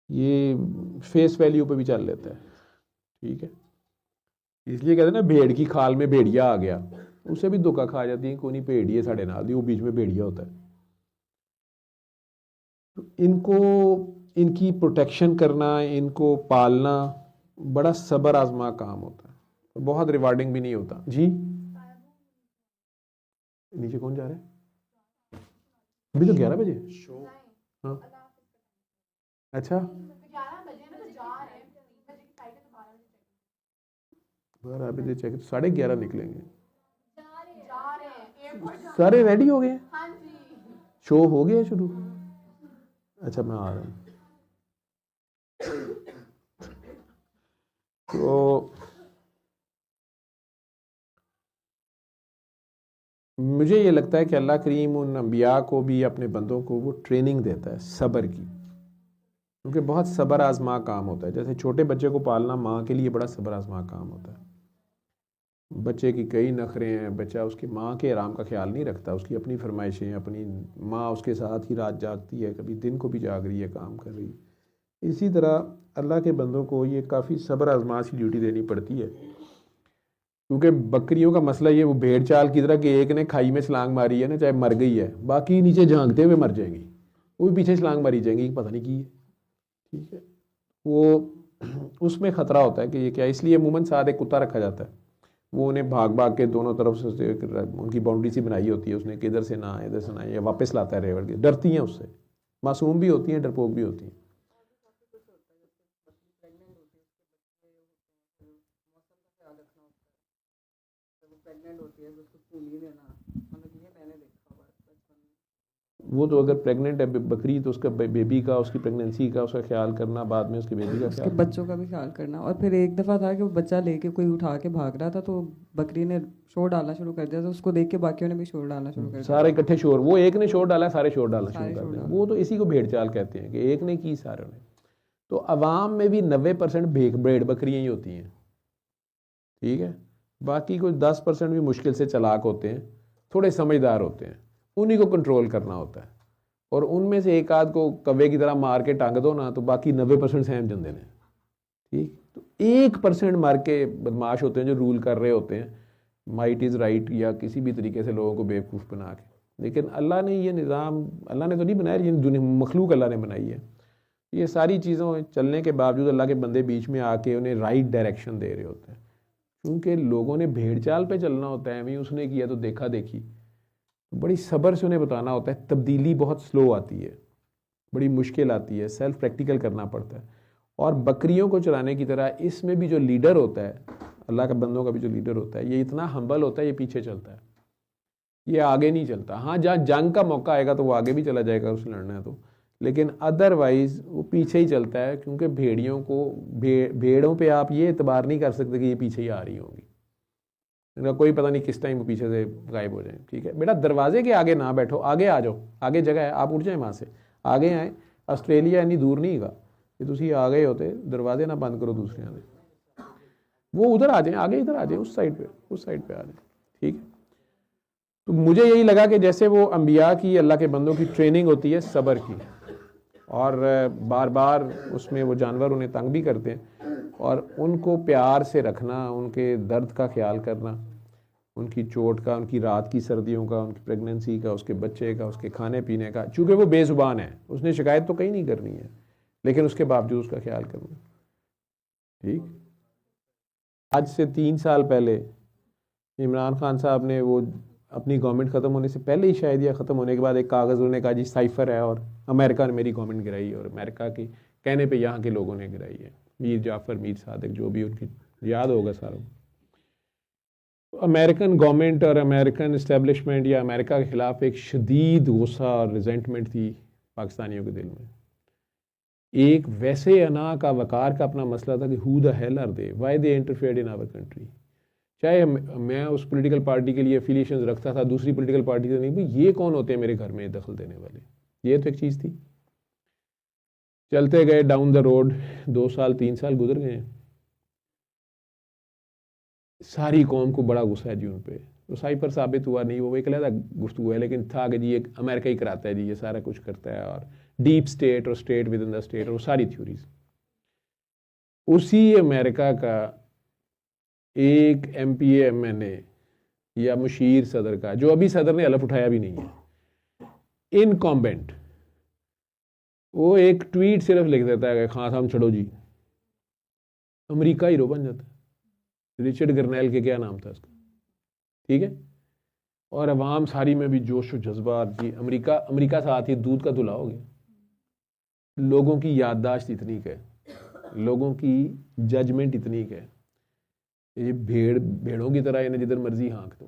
یہ فیس ویلیو پہ بھی چل لیتا ہے. ٹھیک ہے, اس لیے کہتے ہیں نا بھیڑ کی کھال میں بھیڑیا آ گیا, اسے بھی دھوکا کھا جاتی ہے, کوئی نہیں بھیڑیے ساڑھے نال دی, وہ بیچ میں بھیڑیا ہوتا ہے. ان کو ان کی پروٹیکشن کرنا, ان کو پالنا بڑا صبر آزما کام ہوتا ہے, بہت ریوارڈنگ بھی نہیں ہوتا. جی نیچے کون جا رہا ہے, ابھی تو 11 بجے. ہاں اچھا, 12 بجے چیک, 11:30 نکلیں گے. سارے ریڈی ہو گئے, شو ہو گیا شروع. اچھا میں آ رہا ہوں. تو مجھے یہ لگتا ہے کہ اللہ کریم ان انبیاء کو بھی اپنے بندوں کو وہ ٹریننگ دیتا ہے صبر کی, کیونکہ بہت صبر آزما کام ہوتا ہے. جیسے چھوٹے بچے کو پالنا ماں کے لیے بڑا صبر آزما کام ہوتا ہے. بچے کی کئی نخرے ہیں, بچہ اس کی ماں کے آرام کا خیال نہیں رکھتا, اس کی اپنی فرمائشیں, اپنی ماں اس کے ساتھ ہی رات جاگتی ہے, کبھی دن کو بھی جاگ رہی ہے, کام کر رہی ہے. اسی طرح اللہ کے بندوں کو یہ کافی صبر آزما سی ڈیوٹی دینی پڑتی ہے, کیونکہ بکریوں کا مسئلہ یہ, وہ بھیڑ چال کی طرح کہ ایک نے کھائی میں چھلانگ ماری ہے نا, چاہے مر گئی ہے, باقی نیچے جھانکتے ہوئے مر جائیں گی, وہ بھی پیچھے چھلانگ ماری جائیں گی, پتہ نہیں کی ہے. ٹھیک ہے, وہ اس میں خطرہ ہوتا ہے کہ یہ کیا, اس لیے عموماً ساتھ ایک کتا رکھا جاتا ہے, وہ انہیں بھاگ بھاگ کے دونوں طرف سے ان کی باؤنڈری سی بنائی ہوتی ہے اس نے کہ ادھر سے نہ آئے ادھر سے نہ آئے, یا واپس لاتا ہے ریوڑ کے. ڈرتی ہیں اس سے, معصوم بھی ہوتی ہیں, ڈرپوک بھی ہوتی ہیں. وہ تو اگر پریگننٹ ہے بکری تو اس کا بیبی کا، اس کی پریگننسی کا، اس کا خیال کرنا، بعد میں اس کے بیبی کا اس کے خیال بچوں کا بھی خیال کرنا. اور پھر ایک دفعہ تھا کہ وہ بچہ لے کے کوئی اٹھا کے بھاگ رہا تھا تو بکری نے شور ڈالنا شروع کر دیا، تو اس کو دیکھ کے باقیوں نے بھی شور ڈالنا شروع کر دیا. سارے اکٹھے شور، وہ ایک نے شور ڈالا سارے شور ڈالنا شروع کر دیں. وہ تو اسی کو بھیڑ چال کہتے ہیں کہ ایک نے کی ساروں نے. تو عوام میں بھی 90% بھیڑ بکریاں ہی ہوتی ہیں، ٹھیک ہے. باقی کچھ 10% بھی مشکل سے چلاک ہوتے ہیں، تھوڑے سمجھدار ہوتے ہیں، انہی کو کنٹرول کرنا ہوتا ہے. اور ان میں سے ایک آدھ کو کوے کی طرح مار کے ٹانگ دو نا تو باقی 90% سہم جندے نے. ٹھیک، تو 1% مار کے بدماش ہوتے ہیں جو رول کر رہے ہوتے ہیں مائٹ از رائٹ یا کسی بھی طریقے سے لوگوں کو بیوقوف بنا کے. لیکن اللہ نے یہ نظام، اللہ نے تو نہیں بنایا، یہ دنیا مخلوق اللہ نے بنائی ہے. یہ ساری چیزوں چلنے کے باوجود اللہ کے بندے بیچ میں آ کے انہیں رائٹ ڈائریکشن دے رہے ہوتے ہیں. کیونکہ لوگوں نے بھیڑ چال پہ چلنا ہوتا ہے، اس نے کیا تو دیکھا دیکھی. بڑی صبر سے انہیں بتانا ہوتا ہے. تبدیلی بہت سلو آتی ہے، بڑی مشکل آتی ہے، سیلف پریکٹیکل کرنا پڑتا ہے. اور بکریوں کو چلانے کی طرح اس میں بھی جو لیڈر ہوتا ہے، اللہ کا بندوں کا بھی جو لیڈر ہوتا ہے، یہ اتنا ہمبل ہوتا ہے، یہ پیچھے چلتا ہے، یہ آگے نہیں چلتا. ہاں جہاں جنگ کا موقع آئے گا تو وہ آگے بھی چلا جائے گا، اس لڑنا ہے تو، لیکن ادروائز وہ پیچھے ہی چلتا ہے. کیونکہ بھیڑیوں کو، بھیڑوں پہ آپ یہ اعتبار نہیں کر سکتے کہ یہ پیچھے ہی آ رہی ہوں گی، ان کا کوئی پتہ نہیں کس ٹائم وہ پیچھے سے غائب ہو جائیں. ٹھیک ہے بیٹا، دروازے کے آگے نہ بیٹھو، آگے آ جاؤ، آگے جگہ ہے، آپ اٹھ جائیں وہاں سے، آگے آئیں. آسٹریلیا اتنی دور نہیں گا کہ تسی آ گئے ہوتے، دروازے نہ بند کرو دوسرے آنے، وہ ادھر آ جائیں، آگے ادھر آ جائیں، اس سائڈ پہ آ جائیں. ٹھیک ہے. تو مجھے یہی لگا کہ جیسے وہ انبیاء کی، اللہ کے بندوں کی ٹریننگ ہوتی ہے صبر کی، اور بار بار اس میں وہ جانور انہیں تنگ بھی کرتے ہیں، اور ان کو پیار سے رکھنا، ان کے درد کا خیال کرنا، ان کی چوٹ کا، ان کی رات کی سردیوں کا، ان کی پریگننسی کا، اس کے بچے کا، اس کے کھانے پینے کا. چونکہ وہ بے زبان ہے، اس نے شکایت تو کہیں نہیں کرنی ہے، لیکن اس کے باوجود اس کا خیال کرنا. ٹھیک. آج سے 3 سال پہلے عمران خان صاحب نے وہ اپنی گورنمنٹ ختم ہونے سے پہلے ہی شاید، یا ختم ہونے کے بعد، ایک کاغذ انہوں نے کہا جی سائفر ہے اور امریکہ نے میری گورنمنٹ گرائی، اور امریکہ کے کہنے پہ یہاں کے لوگوں نے گرائی ہے. میر جعفر، میر صادق، جو بھی ان کی یاد ہوگا ساروں. امریکن گورنمنٹ اور امریکن اسٹیبلشمنٹ یا امریکہ کے خلاف ایک شدید غصہ اور ریزنٹمنٹ تھی پاکستانیوں کے دل میں. ایک ویسے انا کا، وقار کا اپنا مسئلہ تھا کہ who the hell are they, why they interfered in our country. چاہے میں اس پولیٹیکل پارٹی کے لیے افیلیشنز رکھتا تھا، دوسری پولیٹیکل پارٹی سے نہیں، بھئی یہ کون ہوتے ہیں میرے گھر میں دخل دینے والے. یہ تو ایک چیز تھی. چلتے گئے ڈاؤن دا روڈ، 2 سال 3 سال گزر گئے ہیں. ساری قوم کو بڑا غصہ ہے جی ان پہ. تو سائفر ثابت ہوا نہیں، وہ ایک علیحدہ گفتگو ہے، لیکن تھا کہ جی ایک امریکہ ہی کراتا ہے جی، یہ سارا کچھ کرتا ہے، اور ڈیپ اسٹیٹ اور state with in the state, اور وہ ساری تھیوریز. اسی امریکہ کا ایک MPA یا مشیر صدر کا، جو ابھی صدر نے حلف اٹھایا بھی نہیں ہے، انکمبینٹ، وہ ایک ٹویٹ صرف لکھ دیتا ہے کہ خان صاحب چھڑو جی، امریکہ ہیرو بن جاتا ہے. رچرڈ گرنیل کے کیا نام تھا اس کا، ٹھیک ہے. اور عوام ساری میں بھی جوش و جذبات، جی امریکہ ساتھ ہی دودھ کا دھلا ہو گیا. لوگوں کی یادداشت اتنی کہ، لوگوں کی ججمنٹ اتنی کہ یہ بھیڑوں کی طرح انہیں جدھر مرضی ہانک دو.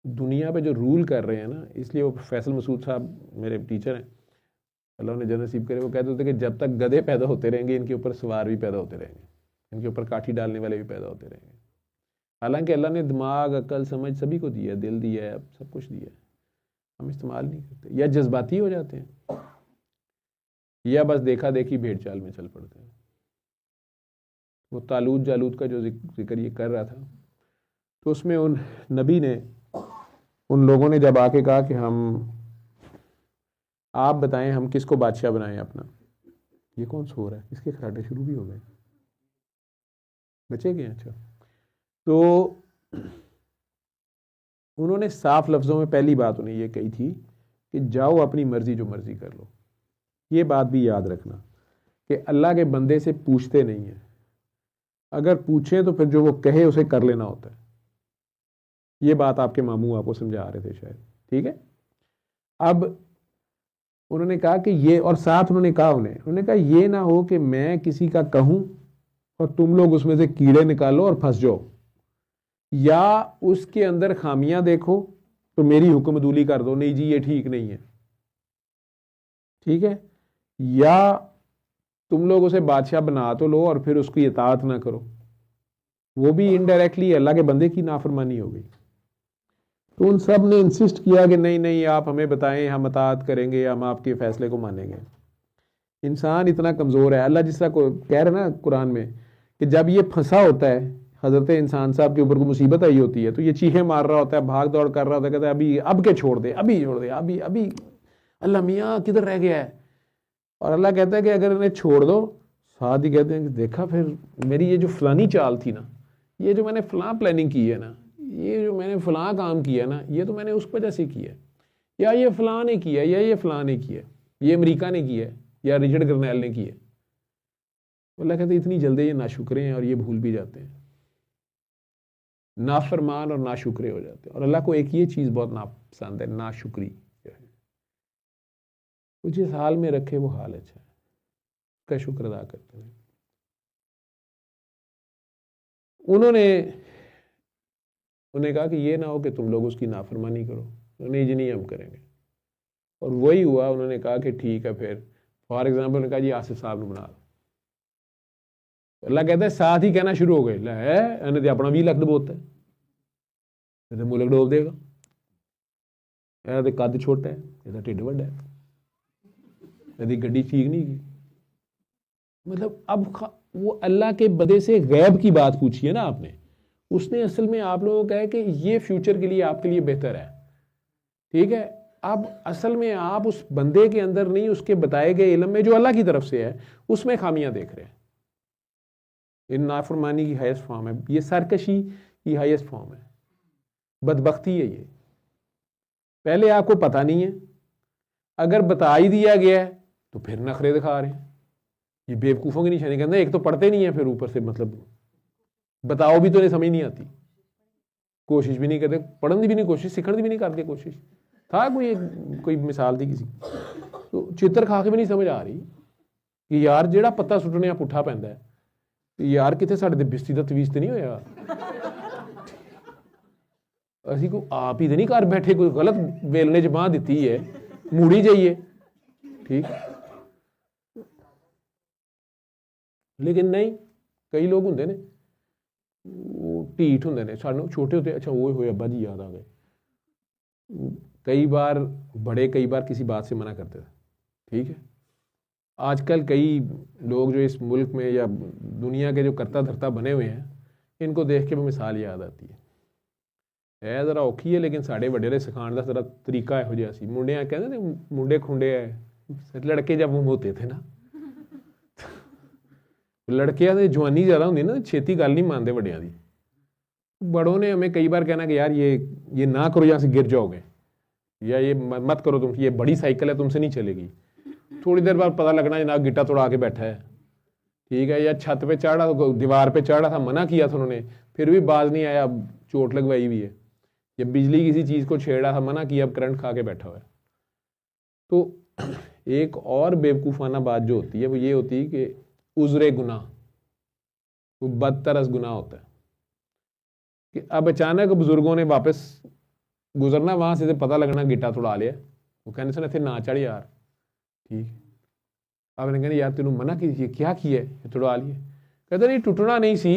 دنیا پہ جو رول کر رہے ہیں نا، اس لیے وہ فیصل مسعود صاحب میرے ٹیچر ہیں، اللہ انہیں جنت نصیب کرے، وہ کہتے ہوتے کہ جب تک گدھے پیدا ہوتے رہیں گے ان کے اوپر سوار بھی پیدا ہوتے رہیں گے، ان کے اوپر کاٹھی ڈالنے والے بھی پیدا ہوتے رہیں گے. حالانکہ اللہ نے دماغ، عقل، سمجھ سبھی کو دیا ہے، دل دیا ہے، سب کچھ دیا ہے، ہم استعمال نہیں کرتے، یا جذباتی ہو جاتے ہیں، یا بس دیکھا دیکھی بھیڑ چال میں چل پڑتے ہیں. وہ طالوت جالوت کا جو ذکر یہ کر رہا تھا، تو اس میں ان نبی نے، ان لوگوں نے جب آ کے کہا کہ آپ بتائیں ہم کس کو بادشاہ بنائیں اپنا. یہ کون سو رہا ہے، اس کے خراٹے شروع بھی ہو گئے، بچے گئے. اچھا، تو انہوں نے صاف لفظوں میں پہلی بات انہیں یہ کہی تھی کہ جاؤ اپنی مرضی جو مرضی کر لو. یہ بات بھی یاد رکھنا کہ اللہ کے بندے سے پوچھتے نہیں ہیں، اگر پوچھیں تو پھر جو وہ کہے اسے کر لینا ہوتا ہے. یہ بات آپ کے ماموں آپ کو سمجھا رہے تھے شاید، ٹھیک ہے. اب انہوں نے کہا کہ یہ، اور ساتھ انہوں نے کہا یہ نہ ہو کہ میں کسی کا کہوں اور تم لوگ اس میں سے کیڑے نکالو اور پھنس جاؤ، یا اس کے اندر خامیاں دیکھو تو میری حکم عدولی کر دو, نہیں جی یہ ٹھیک نہیں ہے, ٹھیک ہے, یا تم لوگ اسے بادشاہ بنا تو لو اور پھر اس کی اطاعت نہ کرو, وہ بھی انڈائریکٹلی اللہ کے بندے کی نافرمانی ہو گئی. تو ان سب نے انسسٹ کیا کہ نہیں نہیں آپ ہمیں بتائیں, ہم اطاعت کریں گے, ہم آپ کے فیصلے کو مانیں گے. انسان اتنا کمزور ہے, اللہ جس طرح کو کہہ رہے نا قرآن میں کہ جب یہ پھنسا ہوتا ہے, حضرت انسان صاحب کے اوپر کوئی مصیبت آئی ہوتی ہے تو یہ چیخیں مار رہا ہوتا ہے, بھاگ دوڑ کر رہا ہوتا ہے, کہتا ہے ابھی اب کے چھوڑ دے, ابھی چھوڑ دے, ابھی ابھی, اللہ میاں کدھر رہ گیا ہے. اور اللہ کہتا ہے کہ اگر انہیں چھوڑ دو, ساتھ ہی کہتے ہیں کہ دیکھا پھر میری یہ جو فلانی چال تھی نا, یہ جو میں نے فلاں پلاننگ کی ہے نا, یہ جو میں نے فلاں کام کیا ہے نا, یہ تو میں نے اس وجہ سے کیا ہے, یا یہ فلاں نے کیا ہے, یا یہ فلاں نے کیا ہے, یہ امریکہ نے کیا ہے, یا رچرڈ کرنیل نے کیا ہے. اللہ کہتے ہیں اتنی جلدی یہ ناشکرے ہیں اور یہ بھول بھی جاتے ہیں, نافرمان اور ناشکرے ہو جاتے ہیں. اور اللہ کو ایک یہ چیز بہت ناپسند ہے, ناشکری. وہ جس حال میں رکھے وہ حال اچھا ہے, اس کا شکر ادا کرتے ہیں. انہوں نے کہا کہ یہ نہ ہو کہ تم لوگ اس کی نافرمانی کرو, نہیں جی نہیں ہم کریں گے. اور وہی ہوا, انہوں نے کہا کہ ٹھیک ہے, پھر فار ایگزامپل نے کہا جی آصف صاحب نے بنا دو. اللہ کہتا ہے ساتھ ہی کہنا شروع ہو گئے, انہیں تو اپنا 20 لاکھ ڈبوتا ہے, یہ تو ملک ڈوب دے گا, یہ تو قد چھوٹا ہے, یہ تو ٹھڈ بڑا ہے, یہ گڈی ٹھیک نہیں کی. مطلب اب وہ اللہ کے بدے سے غیب کی بات پوچھی ہے نا آپ نے, اس نے اصل میں آپ لوگوں کو کہا کہ یہ فیوچر کے لیے آپ کے لیے بہتر ہے, ٹھیک ہے. اب اصل میں آپ اس بندے کے اندر نہیں, اس کے بتائے گئے علم میں جو اللہ کی طرف سے ہے اس میں خامیاں دیکھ رہے ہیں. ان نافرمانی کی ہائیسٹ فارم ہے, یہ سرکشی کی ہائیسٹ فارم ہے, بدبختی ہے یہ. پہلے آپ کو پتہ نہیں ہے, اگر بتا ہی دیا گیا ہے تو پھر نخرے دکھا رہے ہیں. یہ بیوقوفوں کی نشانی کرنا, ایک تو پڑھتے نہیں ہیں, پھر اوپر سے مطلب بتاؤ بھی تو نہیں, سمجھ نہیں آتی, کوشش بھی نہیں کرتے, پڑھنے بھی نہیں کوشش, سیکھنے بھی نہیں کرتے کوشش. تھا کوئی مثال تھی کسی, تو چتر کھا کے بھی نہیں سمجھ آ رہی کہ یار جیڑا پتا سٹنے پٹھا پیندا ہے, یار کتنے ساڈے بستی دا تویز تے نہیں ہویا, اسی کو آپ ہی تے نہیں گھر بیٹھے کوئی غلط ویلنے چ باہ دیتی ہے, موڑی جائیے, ٹھیک. لیکن نہیں, کئی لوگ ہوں نے وہ ٹھیٹ ہوں نے, سانوں چھوٹے ہوتے اچھا وہ ہوئے ابا جی یاد آ گئے, کئی بار بڑے کئی بار کسی بات سے منع کرتے تھے, ٹھیک ہے. آج کل کئی لوگ جو اس ملک میں یا دنیا کے جو کرتا دھرتا بنے ہوئے ہیں, ان کو دیکھ کے وہ مثال یاد آتی ہے ذرا اوکھی ہے, لیکن ساڑے وڈیرے سکھان دا ذرا طریقہ ہے ہو جہا سی. منڈیاں کہتے ہیں منڈے کھنڈے ہے, لڑکے جب وہ ہوتے تھے نا, لڑکیاں دے جوانی زیادہ ہوندی نا, چھیتی گل نہیں مانتے وڈیاں دی. بڑوں نے ہمیں کئی بار کہنا کہ یار یہ نہ کرو, یہاں سے گر جاؤ گے, یا یہ مت کرو تم, یہ بڑی سائیکل ہے تم سے نہیں چلے گی. تھوڑی دیر بعد پتہ لگنا جناب گٹا توڑا کے بیٹھا ہے, ٹھیک ہے. یا چھت پہ چڑھا, دیوار پہ چڑھا تھا, منع کیا تھا انہوں نے, پھر بھی باز نہیں آیا, چوٹ لگوائی ہوئی ہے. یا بجلی کسی چیز کو چھیڑا تھا, منع کیا, اب کرنٹ کھا کے بیٹھا ہوا ہے. تو ایک اور بیوقوفانہ بات جو ہوتی ہے وہ یہ ہوتی ہے کہ عذر گناہ, وہ بدتر از گناہ ہوتا ہے. کہ اب اچانک بزرگوں نے واپس گزرنا وہاں سے پتہ لگنا گٹا توڑا لیا, وہ کہنے سے اتنے نہ چڑھ یار, ٹھیک. آپ نے کہنا یار تینوں منع کی, کیا کیا ہے, توڑا لیے. کہتے نہیں ٹوٹنا نہیں سی,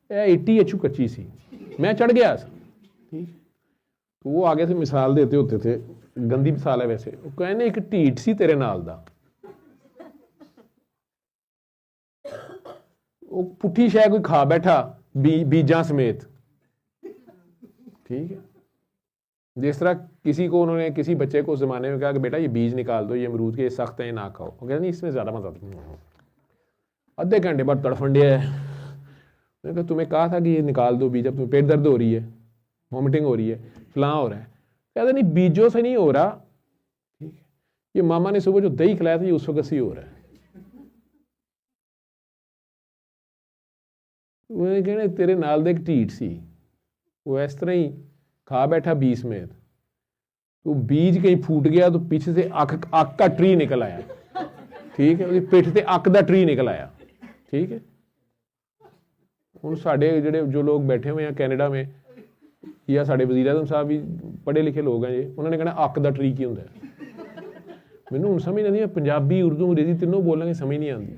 اٹی اچھو کچی سی, میں چڑھ گیا سا, ٹھیک. تو وہ آگے سے مثال دیتے ہوتے تھے, گندی مثال ہے ویسے, وہ کہنے ایک ٹھیٹ سی تیرے نال دا, وہ پٹھی شے کوئی کھا بیٹھا بیجاں سمیت, ٹھیک ہے. جس طرح کسی کو انہوں نے کسی بچے کو اس زمانے میں کہا کہ بیٹا یہ بیج نکال دو, یہ امرود کے سخت ہیں, یہ نہ کھاؤ. وہ کہتے نہیں اس میں زیادہ مزہ آتا, آدھے گھنٹے بعد تڑفنڈیا ہے. میں کہا تمہیں کہا تھا کہ یہ نکال دو بیج, اب تمہیں پیٹ درد ہو رہی ہے, وامٹنگ ہو رہی ہے, فلاں ہو رہا ہے. کہتے نہیں بیجوں سے نہیں ہو رہا, ٹھیک ہے, یہ ماما نے صبح جو دہی کھلایا تھا یہ اس وقت سے ہی ہو رہا ہے. وہ کہنے تیرے نال دے ایک ٹھیٹ سی, وہ اس طرح ہی کھا بیٹھا 20 میں, تو بیج کہیں پھوٹ گیا تو پیچھے سے اک کا ٹری نکل آیا, ٹھیک ہے, پیٹھ سے اک دا ٹری نکل آیا, ٹھیک ہے. ہوں ساڈے جڑے جو لوگ بیٹھے ہوئے ہیں کینیڈا میں, یا ساڈے وزیر اعظم صاحب بھی ਪੜ੍ਹੇ ਲਿਖੇ ਲੋਕ ਆ ਜੀ, ਉਹਨਾਂ ਨੇ ਕਹਿਣਾ ਅੱਕ ਦਾ ਟਰੀ ਕੀ ਹੁੰਦਾ। ਮੈਨੂੰ ਹੁਣ ਸਮਝ ਨਹੀਂ ਆਉਂਦੀ, ਪੰਜਾਬੀ ਉਰਦੂ ਅੰਗਰੇਜ਼ੀ ਤਿੰਨੋਂ ਬੋਲਾਂਗੇ ਸਮਝ ਨਹੀਂ ਆਉਂਦੀ।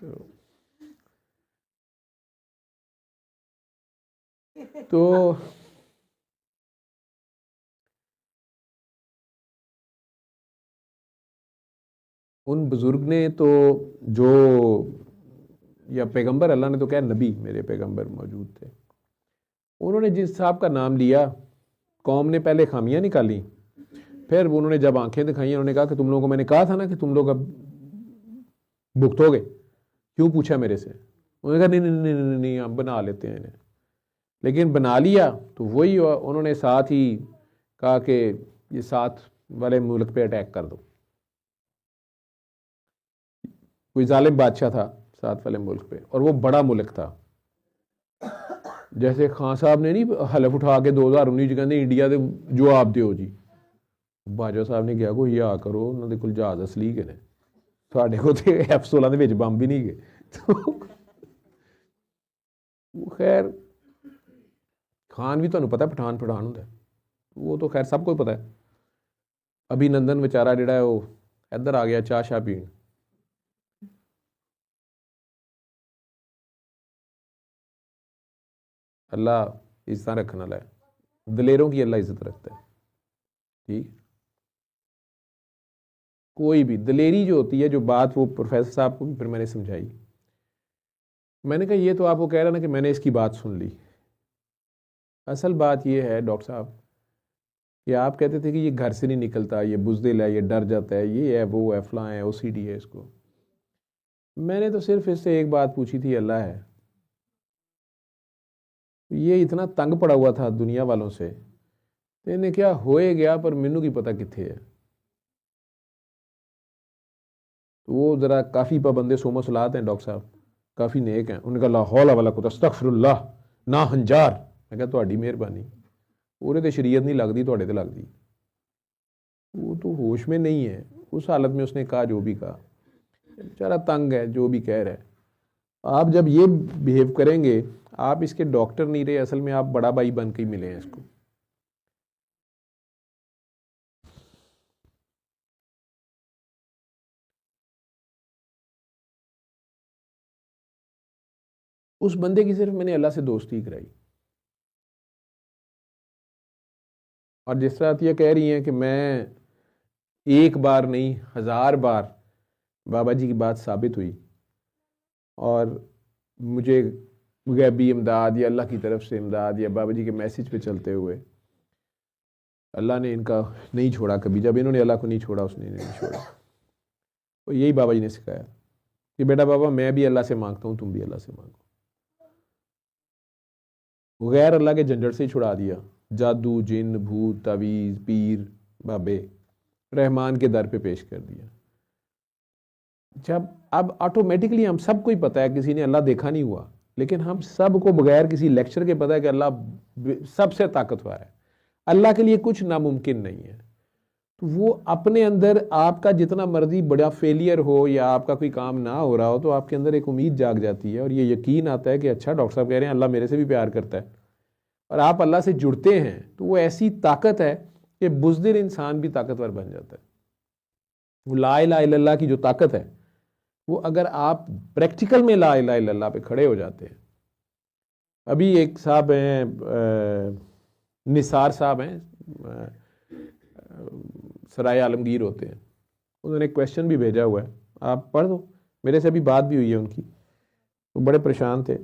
تو ان بزرگ نے تو جو یا پیغمبر، اللہ نے تو کہا نبی، میرے پیغمبر موجود تھے، انہوں نے جس صاحب کا نام لیا قوم نے پہلے خامیاں نکالی، پھر انہوں نے جب آنکھیں دکھائیں انہوں نے کہا کہ تم لوگوں کو میں نے کہا تھا نا کہ تم لوگ اب بھگتو گے، کیوں پوچھا میرے سے؟ انہوں نے کہا نہیں نہیں نہیں نہیں ہم بنا لیتے ہیں انہیں، لیکن بنا لیا تو وہی انہوں نے ساتھ ہی کہا کہ یہ ساتھ والے ملک پہ اٹیک کر دو. کوئی ظالم بادشاہ تھا ساتھ والے ملک پہ، اور وہ بڑا ملک تھا. جیسے خان صاحب نے نہیں حلف اٹھا کے 2019 کہتے انڈیا دے جو آپ دیو جی، باجوہ صاحب نے کیا کوئی آ کرو انہوں نے کل جہاز اصلی کے نے ساڑھے کو تے F-16 دے وچ بم بھی نہیں گئے. تو خیر خان بھی تمہیں پتہ پٹھان ہوتا ہے، وہ تو خیر سب کو پتہ ہے. ابھی نندن بیچارہ جڑا ہے وہ ادھر آ گیا چاہ شاہ پین. اللہ عزت رکھنے والا ہے، دلیروں کی اللہ عزت رکھتا ہے. ٹھیک، کوئی بھی دلیری جو ہوتی ہے، جو بات وہ پروفیسر صاحب کو بھی پھر میں نے سمجھائی، میں نے کہا یہ تو آپ کو کہہ رہا نا کہ میں نے اس کی بات سن لی. اصل بات یہ ہے ڈاکٹر صاحب کہ آپ کہتے تھے کہ یہ گھر سے نہیں نکلتا، یہ بزدل ہے، یہ ڈر جاتا ہے، یہ ہے وہ ہے فلاں ہے OCD ہے اس کو. میں نے تو صرف اس سے ایک بات پوچھی تھی، اللہ ہے یہ اتنا تنگ پڑا ہوا تھا دنیا والوں سے، تو انہیں کیا ہوئے گیا پر مینوں کی پتہ کتنے ہے. وہ ذرا کافی پابندے سوم و صلات ہیں ڈاکٹر صاحب، کافی نیک ہیں. انہوں نے کہا لا حول ولا قوت استغفر اللہ نا ہنجار. میں کہا تہاڈی مہربانی، پورے تے شریعت نہیں لگتی تہاڈے تے لگتی. وہ تو ہوش میں نہیں ہے، اس حالت میں اس نے کہا جو بھی کہا. بیچارہ تنگ ہے جو بھی کہہ رہا ہے. آپ جب یہ بیہیو کریں گے، آپ اس کے ڈاکٹر نہیں رہے، اصل میں آپ بڑا بھائی بن کے ہی ملے ہیں اس کو. اس بندے کی صرف میں نے اللہ سے دوستی کرائی. اور جس طرح یہ کہہ رہی ہیں کہ میں ایک بار نہیں 1000 بار بابا جی کی بات ثابت ہوئی، اور مجھے غیبی امداد یا اللہ کی طرف سے امداد یا بابا جی کے میسج پہ چلتے ہوئے اللہ نے ان کا نہیں چھوڑا کبھی. جب انہوں نے اللہ کو نہیں چھوڑا اس نے انہیں نہیں چھوڑا. تو یہی بابا جی نے سکھایا کہ بیٹا بابا میں بھی اللہ سے مانگتا ہوں، تم بھی اللہ سے مانگو. غیر اللہ کے جھنجھٹ سے ہی چھڑا دیا. جادو، جن، بھوت، تعویذ، پیر، بابے رحمان کے در پہ پیش کر دیا. جب اب آٹومیٹکلی ہم سب کو ہی پتہ ہے، کسی نے اللہ دیکھا نہیں ہوا، لیکن ہم سب کو بغیر کسی لیکچر کے پتہ ہے کہ اللہ سب سے طاقتور ہے، اللہ کے لیے کچھ ناممکن نہیں ہے. تو وہ اپنے اندر آپ کا جتنا مرضی بڑا فیلئر ہو یا آپ کا کوئی کام نہ ہو رہا ہو، تو آپ کے اندر ایک امید جاگ جاتی ہے اور یہ یقین آتا ہے کہ اچھا ڈاکٹر صاحب کہہ رہے ہیں اللہ میرے سے بھی پیار کرتا ہے، اور آپ اللہ سے جڑتے ہیں تو وہ ایسی طاقت ہے کہ بزدل انسان بھی طاقتور بن جاتا ہے. وہ لا الہ الا اللہ کی جو طاقت ہے، وہ اگر آپ پریکٹیکل میں لا الہ الا اللہ پہ کھڑے ہو جاتے ہیں. ابھی ایک صاحب ہیں نثار صاحب ہیں، سرائے عالمگیر ہوتے ہیں، انہوں نے ایک کویشچن بھی بھیجا ہوا ہے، آپ پڑھ دو. میرے سے ابھی بات بھی ہوئی ہے ان کی، وہ بڑے پریشان تھے.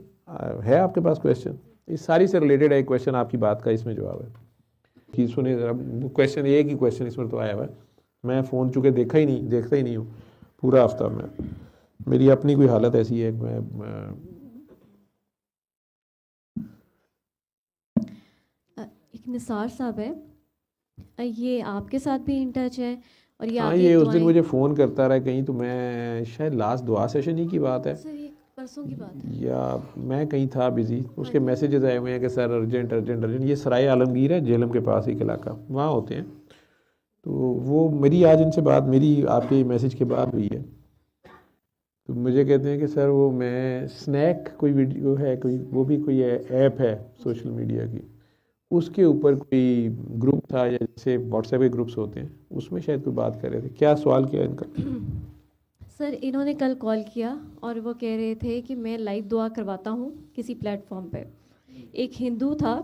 ہے آپ کے پاس کویشچن؟ اس ساری سے ریلیٹڈ ہے ایک کویشچن آپ کی بات کا، اس میں جواب ہے. کہ سنیں ذرا کویشچن، ایک ہی کویشچن اس میں تو آیا ہوا ہے. میں فون چونکہ دیکھتا ہی نہیں ہوں پورا ہفتہ. میں میری اپنی کوئی حالت ایسی ہے کہ میں ایک نثار صاحب ہے، یہ آپ کے ساتھ بھی ان ٹچ ہے؟ اور ہاں یہ اس دن مجھے فون کرتا رہا کہیں، تو میں شاید لاسٹ دعا سیشن ہی کی بات ہے سر یہ پرسوں کی بات ہے، یا میں کہیں تھا بزی، اس کے میسیجز آئے ہوئے ہیں کہ سر ارجنٹ. یہ سرائے عالمگیر ہے جہلم کے پاس ایک علاقہ، وہاں ہوتے ہیں. تو وہ میری آج ان سے بات میری آپ کے میسیج کے بعد ہوئی ہے. تو مجھے کہتے ہیں کہ سر وہ میں اسنیک کوئی ویڈیو ہے، کوئی وہ بھی کوئی ایپ ہے سوشل میڈیا کی، اس کے اوپر کوئی گروپ تھا یا جیسے واٹس ایپ کے گروپس ہوتے ہیں، اس میں شاید کوئی بات کر رہے تھے. کیا سوال کیا ان کا؟ سر انہوں نے کل کال کیا اور وہ کہہ رہے تھے کہ میں لائیو دعا کرواتا ہوں کسی پلیٹ فارم پہ. ایک ہندو تھا